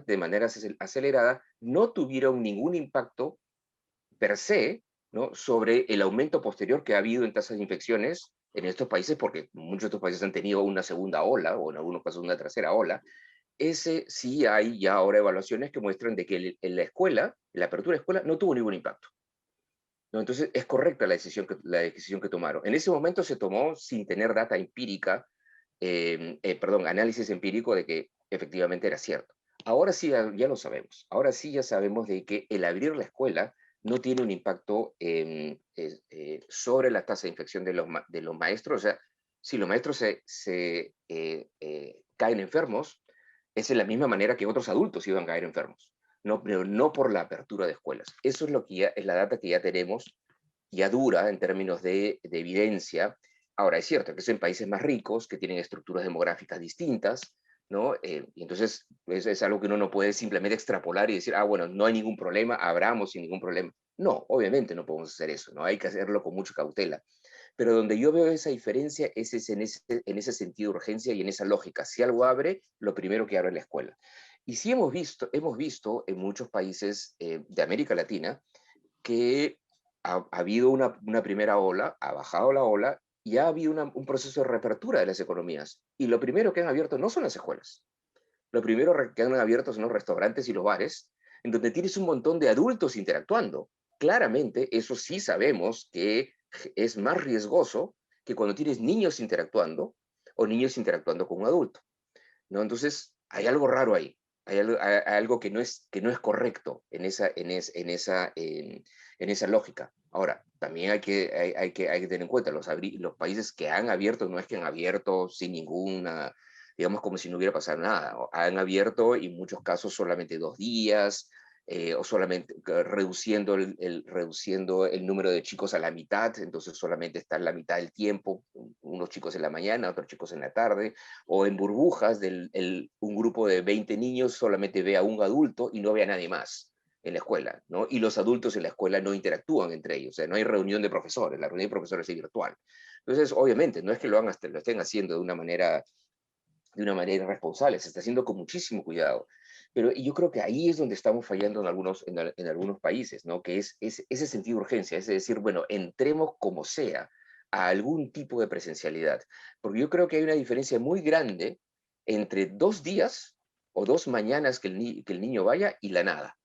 C: de manera acelerada, no tuvieron ningún impacto per se, ¿no?, sobre el aumento posterior que ha habido en tasas de infecciones en estos países, porque muchos de estos países han tenido una segunda ola, o en algunos casos una tercera ola. Sí hay ya ahora evaluaciones que muestran de que en la apertura de escuela no tuvo ningún impacto, ¿no? Entonces es correcta la decisión que tomaron. En ese momento se tomó sin tener data empírica, análisis empírico de que efectivamente era cierto. Ahora sí ya lo sabemos. Ahora sí ya sabemos de que el abrir la escuela no tiene un impacto sobre la tasa de infección de los maestros. O sea, si los maestros caen enfermos, es de la misma manera que otros adultos iban a caer enfermos. No, pero no por la apertura de escuelas. Eso es es la data que ya tenemos, ya dura en términos de evidencia. Ahora, es cierto que son países más ricos, que tienen estructuras demográficas distintas, ¿no? Y entonces es algo que uno no puede simplemente extrapolar y decir, bueno, no hay ningún problema, abramos sin ningún problema. No, obviamente no podemos hacer eso, ¿no? Hay que hacerlo con mucha cautela. Pero donde yo veo esa diferencia es en ese sentido de urgencia y en esa lógica. Si algo abre, lo primero que abre es la escuela. Y sí hemos visto en muchos países de América Latina que ha habido una primera ola, ha bajado la ola, ya ha habido un proceso de reapertura de las economías. Y lo primero que han abierto no son las escuelas. Lo primero que han abierto son los restaurantes y los bares, en donde tienes un montón de adultos interactuando. Claramente, eso sí sabemos que es más riesgoso que cuando tienes niños interactuando o niños interactuando con un adulto, ¿no? Entonces, hay algo raro ahí. Hay algo que no es correcto en esa lógica. Ahora, también hay que tener en cuenta, los países que han abierto, no es que han abierto sin ninguna, digamos, como si no hubiera pasado nada. Han abierto, en muchos casos, solamente 2 días, o solamente reduciendo el número de chicos a la mitad, entonces solamente están la mitad del tiempo, unos chicos en la mañana, otros chicos en la tarde, o en burbujas, un grupo de 20 niños solamente ve a un adulto y no ve a nadie más en la escuela, ¿no? Y los adultos en la escuela no interactúan entre ellos, o sea, no hay reunión de profesores, la reunión de profesores es virtual. Entonces, obviamente, no es que lo estén haciendo de una manera irresponsable, se está haciendo con muchísimo cuidado. Pero yo creo que ahí es donde estamos fallando en algunos países, ¿no? Que es ese sentido de urgencia, es decir, bueno, entremos como sea a algún tipo de presencialidad. Porque yo creo que hay una diferencia muy grande entre 2 días o 2 mañanas que el niño vaya y la nada,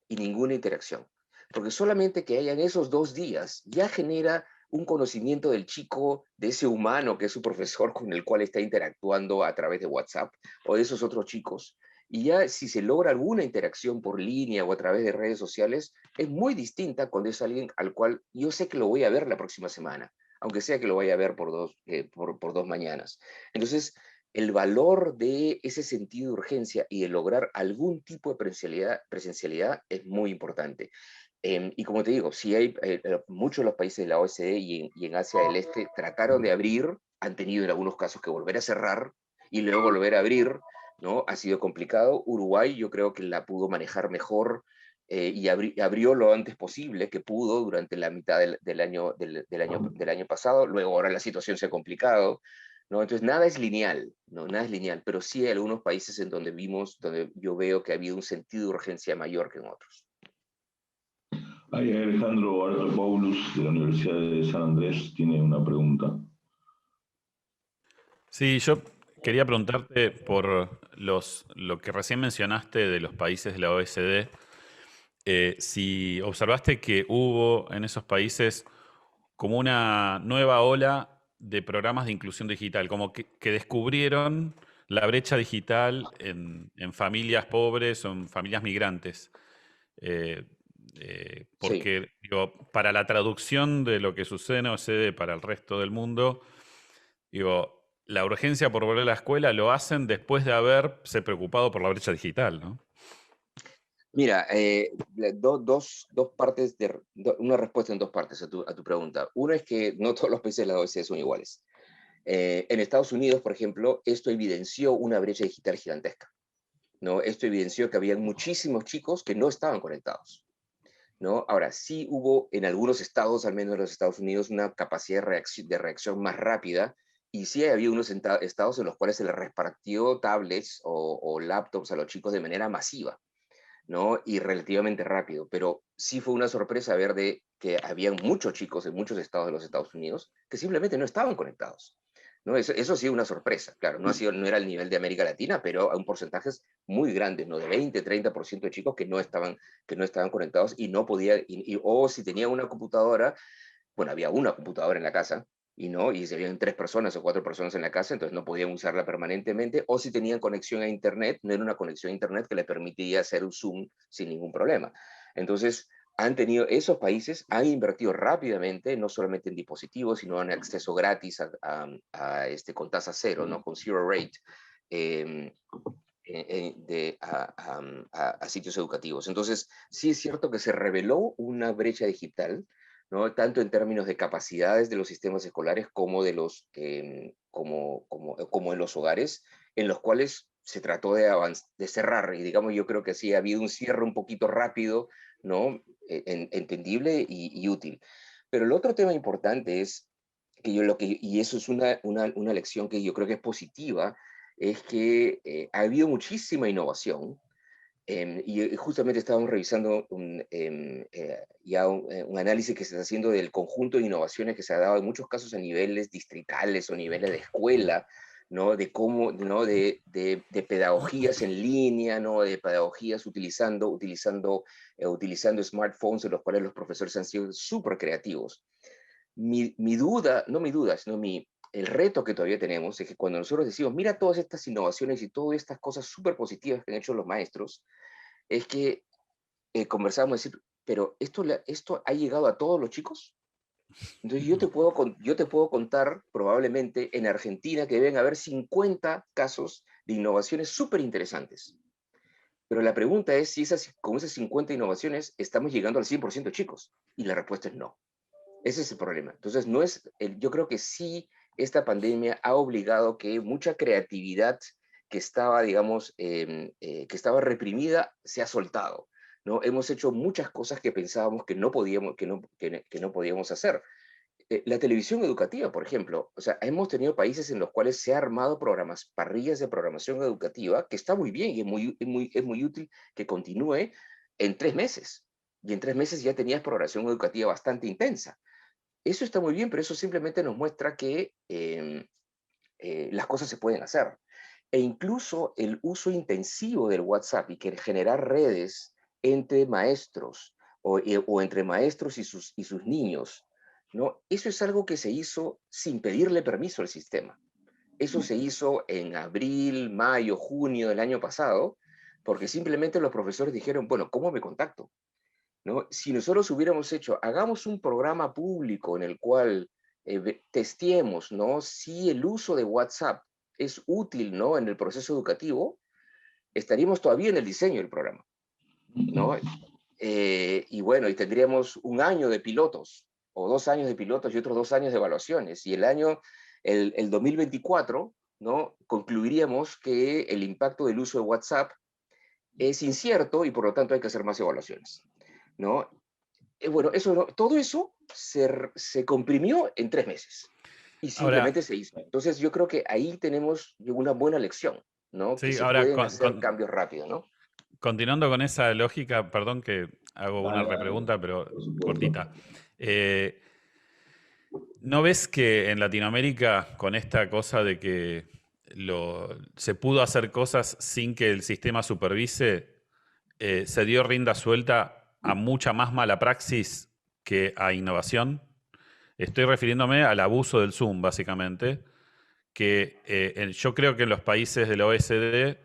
C: y ninguna interacción. Porque solamente que hayan esos 2 días ya genera un conocimiento del chico, de ese humano que es su profesor con el cual está interactuando a través de WhatsApp, o de esos otros chicos. Y ya si se logra alguna interacción por línea o a través de redes sociales, es muy distinta cuando es alguien al cual yo sé que lo voy a ver la próxima semana, aunque sea que lo vaya a ver por 2 mañanas. Entonces, el valor de ese sentido de urgencia y de lograr algún tipo de presencialidad es muy importante. Y como te digo, sí hay muchos de los países de la OSCE y en Asia del Este trataron de abrir, han tenido en algunos casos que volver a cerrar y luego volver a abrir, ¿no? Ha sido complicado. Uruguay yo creo que la pudo manejar mejor y abrió lo antes posible que pudo durante la mitad del año pasado. Luego ahora la situación se ha complicado, ¿no? Entonces nada es lineal, ¿no? Nada es lineal, pero sí hay algunos países en donde yo veo que ha habido un sentido de urgencia mayor que en otros.
B: Ahí Alejandro Artopoulos, de la Universidad de San Andrés, tiene una pregunta.
F: Sí, yo quería preguntarte por lo que recién mencionaste de los países de la OECD, si observaste que hubo en esos países como una nueva ola de programas de inclusión digital, como que descubrieron la brecha digital en familias pobres o en familias migrantes. Eh,
C: Sí.
F: Porque digo, para la traducción de lo que sucede en OCDE para el resto del mundo, digo, la urgencia por volver a la escuela lo hacen después de haberse preocupado por la brecha digital, ¿no?
C: Mira, dos partes, una respuesta en 2 partes a tu pregunta. Una es que no todos los países de la OECD son iguales. En Estados Unidos, por ejemplo, esto evidenció una brecha digital gigantesca, ¿no? Esto evidenció que había muchísimos chicos que no estaban conectados, ¿no? Ahora, sí hubo en algunos estados, al menos en los Estados Unidos, una capacidad de reacción más rápida, y sí había unos estados en los cuales se les repartió tablets o laptops a los chicos de manera masiva, ¿no? Y relativamente rápido, pero sí fue una sorpresa ver de que habían muchos chicos en muchos estados de los Estados Unidos que simplemente no estaban conectados, ¿no? Eso sí una sorpresa, claro, no era el nivel de América Latina, pero a un porcentaje muy grande, ¿no? De 20-30% de chicos que no estaban conectados y no podían, o si tenían una computadora, bueno, había una computadora en la casa, y si habían 3 personas o 4 personas en la casa, entonces no podían usarla permanentemente, o si tenían conexión a Internet, no era una conexión a Internet que les permitía hacer un Zoom sin ningún problema. Entonces, esos países han invertido rápidamente, no solamente en dispositivos, sino en acceso gratis con tasa cero, ¿no? Con zero rate, a sitios educativos. Entonces, sí es cierto que se reveló una brecha digital, ¿no? Tanto en términos de capacidades de los sistemas escolares como como en los hogares, en los cuales se trató de cerrar, y digamos, yo creo que sí ha habido un cierre un poquito rápido, ¿no? Entendible y útil. Pero el otro tema importante es y eso es una lección que yo creo que es positiva, es que ha habido muchísima innovación Y justamente estábamos revisando un análisis que se está haciendo del conjunto de innovaciones que se ha dado en muchos casos a niveles distritales o niveles de escuela, ¿no? De cómo, ¿no? de pedagogías en línea, ¿no? De pedagogías utilizando smartphones en los cuales los profesores han sido súper creativos. Mi duda, no mi duda, sino el reto que todavía tenemos es que cuando nosotros decimos, mira todas estas innovaciones y todas estas cosas súper positivas que han hecho los maestros, es que conversábamos, decir, pero ¿esto ha llegado a todos los chicos? Entonces yo te puedo contar probablemente en Argentina que deben haber 50 casos de innovaciones súper interesantes. Pero la pregunta es si con esas 50 innovaciones estamos llegando al 100% de chicos. Y la respuesta es no. Ese es el problema. Entonces, yo creo que sí, esta pandemia ha obligado que mucha creatividad que estaba, digamos, que estaba reprimida, se ha soltado, ¿no? Hemos hecho muchas cosas que pensábamos que no podíamos hacer. La televisión educativa, por ejemplo, o sea, hemos tenido países en los cuales se ha armado parrillas de programación educativa, que está muy bien y es muy útil que continúe en 3 meses. Y en 3 meses ya tenías programación educativa bastante intensa. Eso está muy bien, pero eso simplemente nos muestra que las cosas se pueden hacer. E incluso el uso intensivo del WhatsApp y que generar redes entre maestros o entre maestros y sus niños, ¿no? Eso es algo que se hizo sin pedirle permiso al sistema. Eso se hizo en abril, mayo, junio del año pasado, porque simplemente los profesores dijeron, bueno, ¿cómo me contacto? ¿No? Si nosotros hubiéramos hagamos un programa público en el cual testeemos, ¿no? Si el uso de WhatsApp es útil, ¿no? En el proceso educativo, estaríamos todavía en el diseño del programa, ¿no? Y bueno, y tendríamos 1 año de pilotos, o 2 años de pilotos y otros 2 años de evaluaciones, y el 2024, ¿no? Concluiríamos que el impacto del uso de WhatsApp es incierto y por lo tanto hay que hacer más evaluaciones, ¿no? Bueno, todo eso se comprimió en 3 meses y simplemente se hizo. Entonces yo creo que ahí tenemos una buena lección, ¿no?
F: Sí,
C: que se
F: ahora
C: pueden hacer cambios rápidos, ¿no?
F: continuando con esa lógica, perdón que hago una repregunta, pero cortita. ¿No ves que en Latinoamérica, con esta cosa de que se pudo hacer cosas sin que el sistema supervise, se dio rienda suelta a mucha más mala praxis que a innovación? Estoy refiriéndome al abuso del Zoom, básicamente, que yo creo que en los países de la OECD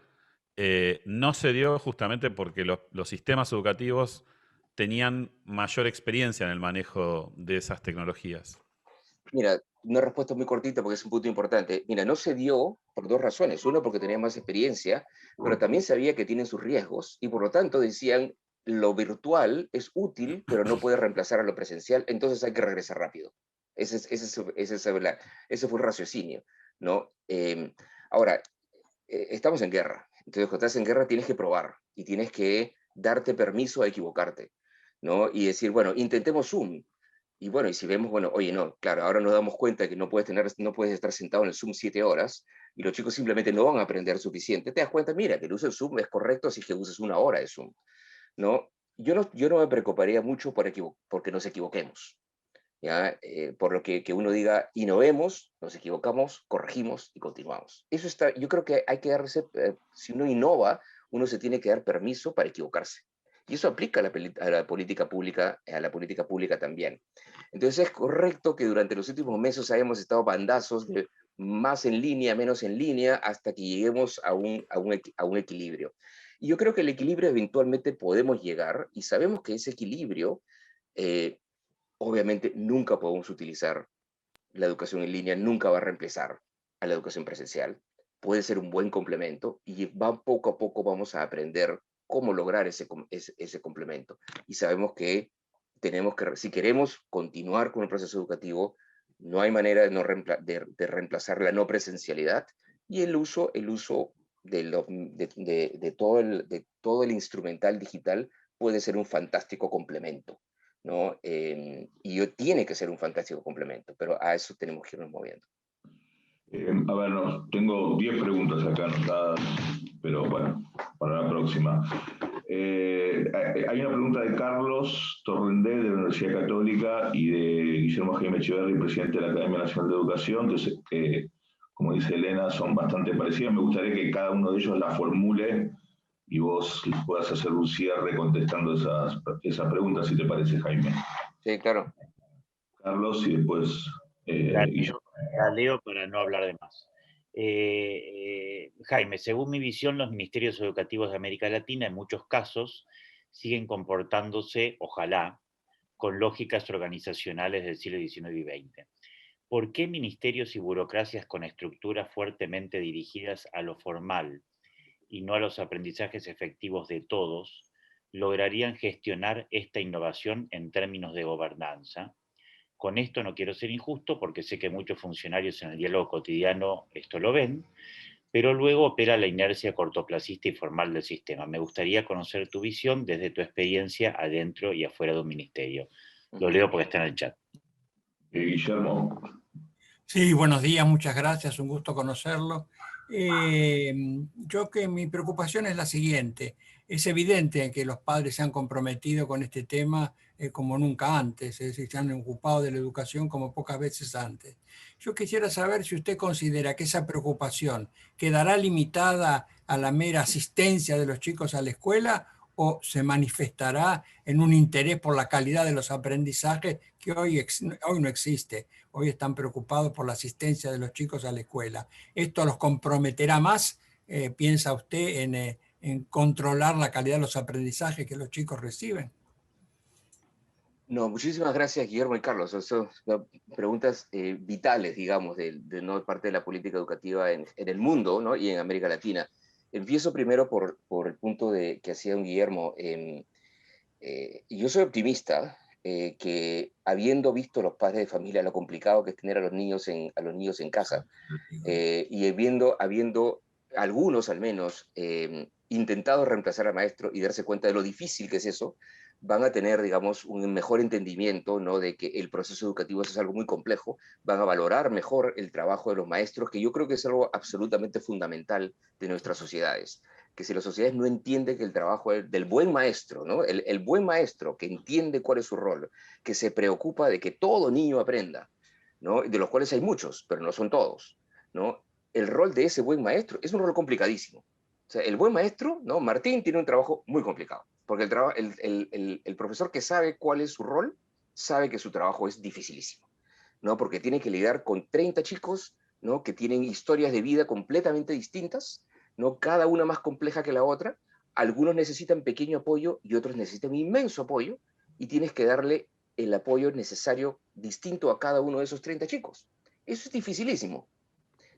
F: no se dio justamente porque los sistemas educativos tenían mayor experiencia en el manejo de esas tecnologías.
C: Mira, una respuesta muy cortita porque es un punto importante. Mira, no se dio por 2 razones. Uno, porque tenía más experiencia, pero también sabía que tienen sus riesgos y por lo tanto decían, lo virtual es útil, pero no puede reemplazar a lo presencial, entonces hay que regresar rápido. Ese fue el raciocinio, ¿no? Ahora, estamos en guerra. Entonces, cuando estás en guerra tienes que probar y tienes que darte permiso a equivocarte, ¿no? Y decir, bueno, intentemos Zoom. Y bueno, y si vemos, bueno, oye, no, claro, ahora nos damos cuenta que no puedes estar sentado en el Zoom 7 horas y los chicos simplemente no van a aprender suficiente. Te das cuenta, mira, que el uso del Zoom es correcto si es que uses 1 hora de Zoom, ¿no? Yo no me preocuparía mucho porque nos equivoquemos, ¿ya? Por lo que uno diga, innovemos, nos equivocamos, corregimos y continuamos. Yo creo que hay que darse, si uno innova, uno se tiene que dar permiso para equivocarse. Y eso aplica a la política pública también. Entonces es correcto que durante los últimos meses hayamos estado bandazos de más en línea, menos en línea, hasta que lleguemos a un equilibrio. Y yo creo que el equilibrio eventualmente podemos llegar, y sabemos que ese equilibrio, obviamente nunca podemos utilizar la educación en línea, nunca va a reemplazar a la educación presencial. Puede ser un buen complemento y poco a poco vamos a aprender cómo lograr ese complemento. Y sabemos que si queremos continuar con el proceso educativo, no hay manera de reemplazar la no presencialidad y el uso de todo el instrumental digital puede ser un fantástico complemento, ¿no? Y tiene que ser un fantástico complemento, pero a eso tenemos que irnos moviendo.
B: A ver, tengo 10 preguntas acá anotadas, pero bueno, para la próxima. Hay una pregunta de Carlos Torrendé, de la Universidad Católica, y de Guillermo Jaime Echeverri, presidente de la Academia Nacional de Educación, que como dice Elena, son bastante parecidas. Me gustaría que cada uno de ellos la formule y vos puedas hacer un cierre contestando esa pregunta, si te parece, Jaime.
C: Sí, claro.
B: Carlos, y después Guillermo.
G: La leo para no hablar de más. Jaime, según mi visión, los ministerios educativos de América Latina en muchos casos siguen comportándose, ojalá, con lógicas organizacionales del siglo XIX y XX. ¿Por qué ministerios y burocracias con estructuras fuertemente dirigidas a lo formal y no a los aprendizajes efectivos de todos lograrían gestionar esta innovación en términos de gobernanza? Con esto no quiero ser injusto porque sé que muchos funcionarios en el diálogo cotidiano esto lo ven, pero luego opera la inercia cortoplacista y formal del sistema. Me gustaría conocer tu visión desde tu experiencia adentro y afuera de un ministerio. Lo leo porque está en el chat.
B: Guillermo.
H: Sí, buenos días, muchas gracias, un gusto conocerlo. Yo que mi preocupación es la siguiente. Es evidente que los padres se han comprometido con este tema como nunca antes, es decir, se han ocupado de la educación como pocas veces antes. Yo quisiera saber si usted considera que esa preocupación quedará limitada a la mera asistencia de los chicos a la escuela o se manifestará en un interés por la calidad de los aprendizajes que hoy no existe. Hoy están preocupados por la asistencia de los chicos a la escuela. ¿Esto los comprometerá más? ¿Piensa usted en controlar la calidad de los aprendizajes que los chicos reciben?
C: No, muchísimas gracias, Guillermo y Carlos. Son preguntas vitales, digamos, no parte de la política educativa en el mundo, ¿no? Y en América Latina. Empiezo primero por el punto que hacía un Guillermo. Yo soy optimista, que habiendo visto los padres de familia lo complicado que es tener a los niños en casa, y habiendo algunos al menos intentado reemplazar al maestro y darse cuenta de lo difícil que es eso, van a tener, digamos, un mejor entendimiento, ¿no?, de que el proceso educativo es algo muy complejo, van a valorar mejor el trabajo de los maestros, que yo creo que es algo absolutamente fundamental de nuestras sociedades. Que si las sociedades no entienden que el trabajo del buen maestro, ¿no?, el buen maestro que entiende cuál es su rol, que se preocupa de que todo niño aprenda, ¿no?, de los cuales hay muchos, pero no son todos, ¿no?, el rol de ese buen maestro es un rol complicadísimo. O sea, el buen maestro, ¿no?, Martín tiene un trabajo muy complicado, porque el profesor que sabe cuál es su rol, sabe que su trabajo es dificilísimo, ¿no?, porque tiene que lidiar con 30 chicos, ¿no?, que tienen historias de vida completamente distintas, ¿no?, cada una más compleja que la otra. Algunos necesitan pequeño apoyo y otros necesitan inmenso apoyo, y tienes que darle el apoyo necesario distinto a cada uno de esos 30 chicos. Eso es dificilísimo,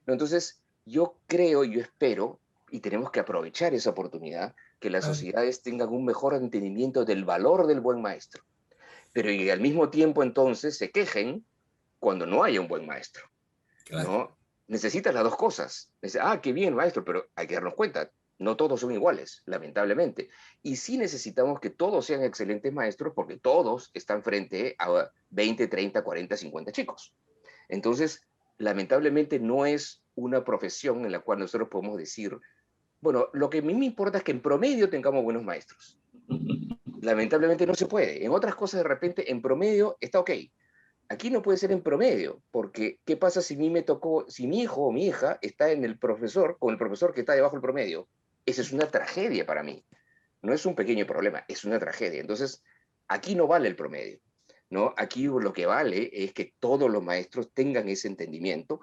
C: ¿no? Entonces, yo creo, yo espero, y tenemos que aprovechar esa oportunidad, que las sociedades tengan un mejor entendimiento del valor del buen maestro, pero y al mismo tiempo entonces se quejen cuando no haya un buen maestro, ¿no? Necesitas las dos cosas. Qué bien, maestro, pero hay que darnos cuenta, no todos son iguales, lamentablemente. Y sí necesitamos que todos sean excelentes maestros, porque todos están frente a 20, 30, 40, 50 chicos. Entonces, lamentablemente no es una profesión en la cual nosotros podemos decir, bueno, lo que a mí me importa es que en promedio tengamos buenos maestros. Lamentablemente no se puede. En otras cosas, de repente, en promedio está ok. Aquí no puede ser en promedio, porque ¿qué pasa si mi hijo o mi hija está con el profesor que está debajo del promedio? Esa es una tragedia para mí. No es un pequeño problema, es una tragedia. Entonces, aquí no vale el promedio, ¿no? Aquí lo que vale es que todos los maestros tengan ese entendimiento,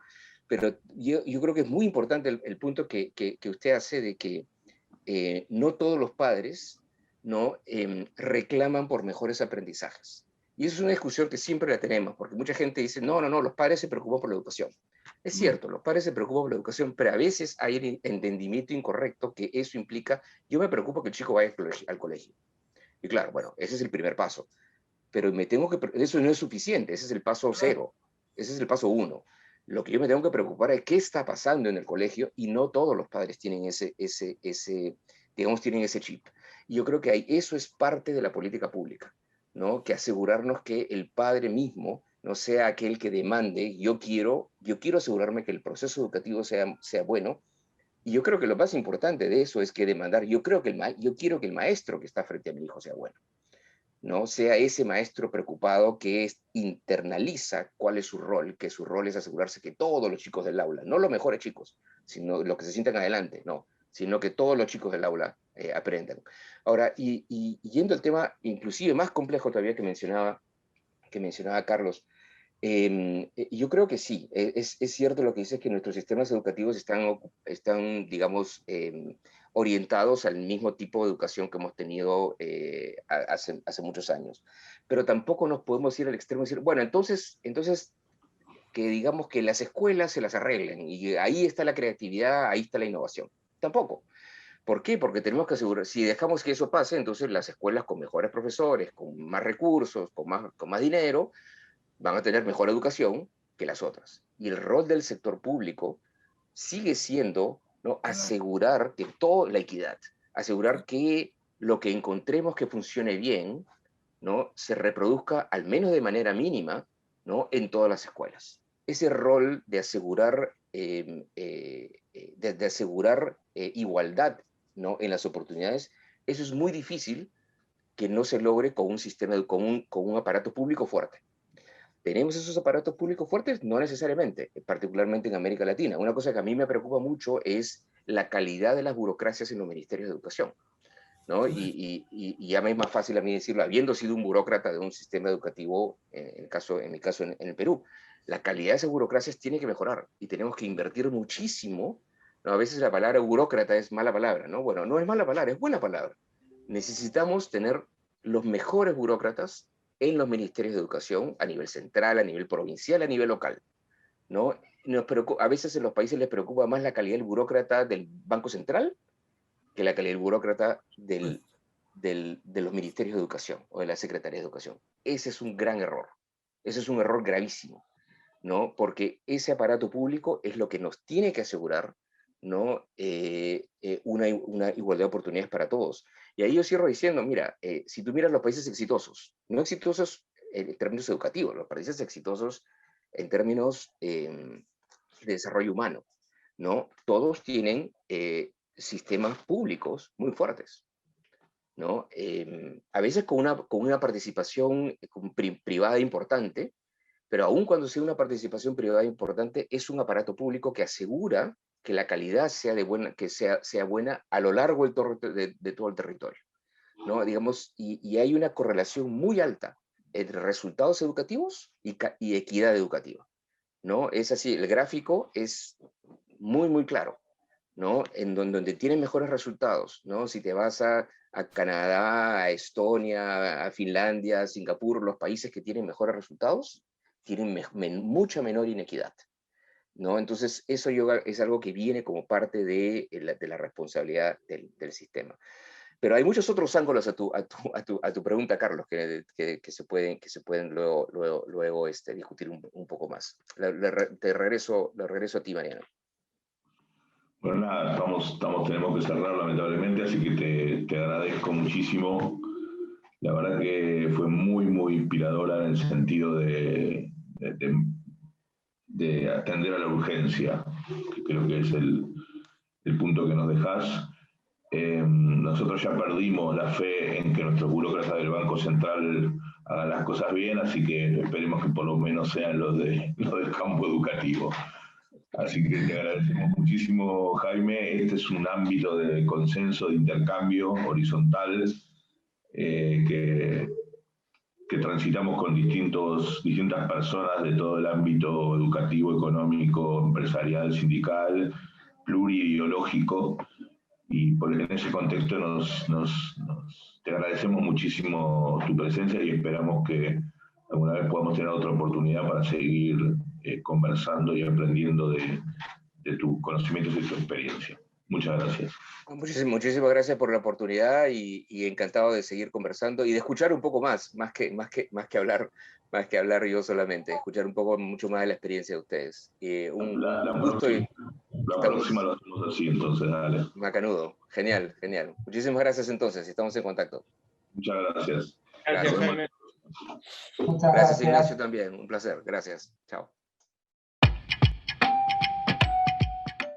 C: pero yo creo que es muy importante el punto que usted hace de que no todos los padres, ¿no?, reclaman por mejores aprendizajes. Y eso es una discusión que siempre la tenemos, porque mucha gente dice, no, los padres se preocupan por la educación. Es cierto, los padres se preocupan por la educación, pero a veces hay el entendimiento incorrecto que eso implica. Yo me preocupo que el chico vaya al colegio. Y claro, bueno, ese es el primer paso. Pero eso no es suficiente, ese es el paso 0, ese es el paso 1. Lo que yo me tengo que preocupar es qué está pasando en el colegio, y no todos los padres tienen ese chip. Y yo creo que eso es parte de la política pública, ¿no? Que asegurarnos que el padre mismo no sea aquel que demande, yo quiero asegurarme que el proceso educativo sea bueno, Y yo creo que lo más importante de eso es que demandar, yo quiero que el maestro que está frente a mi hijo sea bueno, ¿no? Sea ese maestro preocupado que internaliza cuál es su rol, que su rol es asegurarse que todos los chicos del aula, no los mejores chicos, sino los que se sientan adelante, no, sino que todos los chicos del aula aprendan. Ahora, y yendo al tema inclusive más complejo todavía que mencionaba Carlos, yo creo que sí, es cierto lo que dices, que nuestros sistemas educativos están digamos, orientados al mismo tipo de educación que hemos tenido hace muchos años. Pero tampoco nos podemos ir al extremo y decir, bueno, entonces que digamos que las escuelas se las arreglen, y ahí está la creatividad, ahí está la innovación. Tampoco. ¿Por qué? Porque tenemos que asegurar, si dejamos que eso pase, entonces las escuelas con mejores profesores, con más recursos, con más dinero, van a tener mejor educación que las otras. Y el rol del sector público sigue siendo, ¿no?, asegurar que la equidad, asegurar que lo que encontremos que funcione bien, ¿no?, se reproduzca al menos de manera mínima, ¿no?, en todas las escuelas. Ese rol de asegurar, igualdad, ¿no?, en las oportunidades, eso es muy difícil que no se logre con un sistema, con un aparato público fuerte. ¿Tenemos esos aparatos públicos fuertes? No necesariamente, particularmente en América Latina. Una cosa que a mí me preocupa mucho es la calidad de las burocracias en los ministerios de educación, ¿no? Y ya me es más fácil a mí decirlo, habiendo sido un burócrata de un sistema educativo, en mi caso en el Perú. La calidad de esas burocracias tiene que mejorar y tenemos que invertir muchísimo, ¿no? A veces la palabra burócrata es mala palabra, ¿no? Bueno, no es mala palabra, es buena palabra. Necesitamos tener los mejores burócratas en los ministerios de educación, a nivel central, a nivel provincial, a nivel local, ¿no? A veces en los países les preocupa más la calidad del burócrata del Banco Central que la calidad del burócrata de los ministerios de educación o de la Secretaría de Educación. Ese es un gran error. Ese es un error gravísimo, ¿no? Porque ese aparato público es lo que nos tiene que asegurar, ¿no?, una igualdad de oportunidades para todos. Y ahí yo cierro diciendo, mira, si tú miras los países exitosos, no exitosos en términos educativos, los países exitosos en términos de desarrollo humano, ¿no? Todos tienen sistemas públicos muy fuertes, ¿no? A veces con una participación privada importante, pero aun cuando sea una participación privada importante, es un aparato público que asegura que la calidad sea buena a lo largo de todo el territorio, ¿no? Digamos, y hay una correlación muy alta entre resultados educativos y equidad educativa, ¿no? Es así, el gráfico es muy, muy claro, ¿no? En donde tienen mejores resultados, ¿no? Si te vas a Canadá, a Estonia, a Finlandia, a Singapur, los países que tienen mejores resultados, tienen mucha menor inequidad, ¿no? Entonces, eso es algo que viene como parte de la responsabilidad del sistema. Pero hay muchos otros ángulos a tu pregunta, Carlos, que se pueden luego discutir un poco más. Te regreso a ti, Mariano.
B: Bueno, nada, tenemos que cerrar lamentablemente, así que te agradezco muchísimo. La verdad que fue muy, muy inspiradora en el sentido de atender a la urgencia, que creo que es el punto que nos dejás. Nosotros ya perdimos la fe en que nuestros burócratas del Banco Central hagan las cosas bien, así que esperemos que por lo menos sean los del campo educativo. Así que te agradecemos muchísimo, Jaime. Este es un ámbito de consenso, de intercambio horizontal, que transitamos con distintas personas de todo el ámbito educativo, económico, empresarial, sindical, pluriideológico, y en ese contexto te agradecemos muchísimo tu presencia y esperamos que alguna vez podamos tener otra oportunidad para seguir conversando y aprendiendo de tus conocimientos y tu experiencia. Muchas gracias.
C: Muchísimas gracias por la oportunidad y encantado de seguir conversando y de escuchar un poco más que hablar yo solamente, escuchar mucho más de la experiencia de ustedes. Un gusto.
B: La próxima lo hacemos así, entonces, dale.
C: Macanudo, genial. Muchísimas gracias entonces, estamos en contacto.
B: Muchas gracias.
A: Gracias, Jaime.
D: Muchas
C: Gracias, Ignacio, también, un placer, gracias, chao.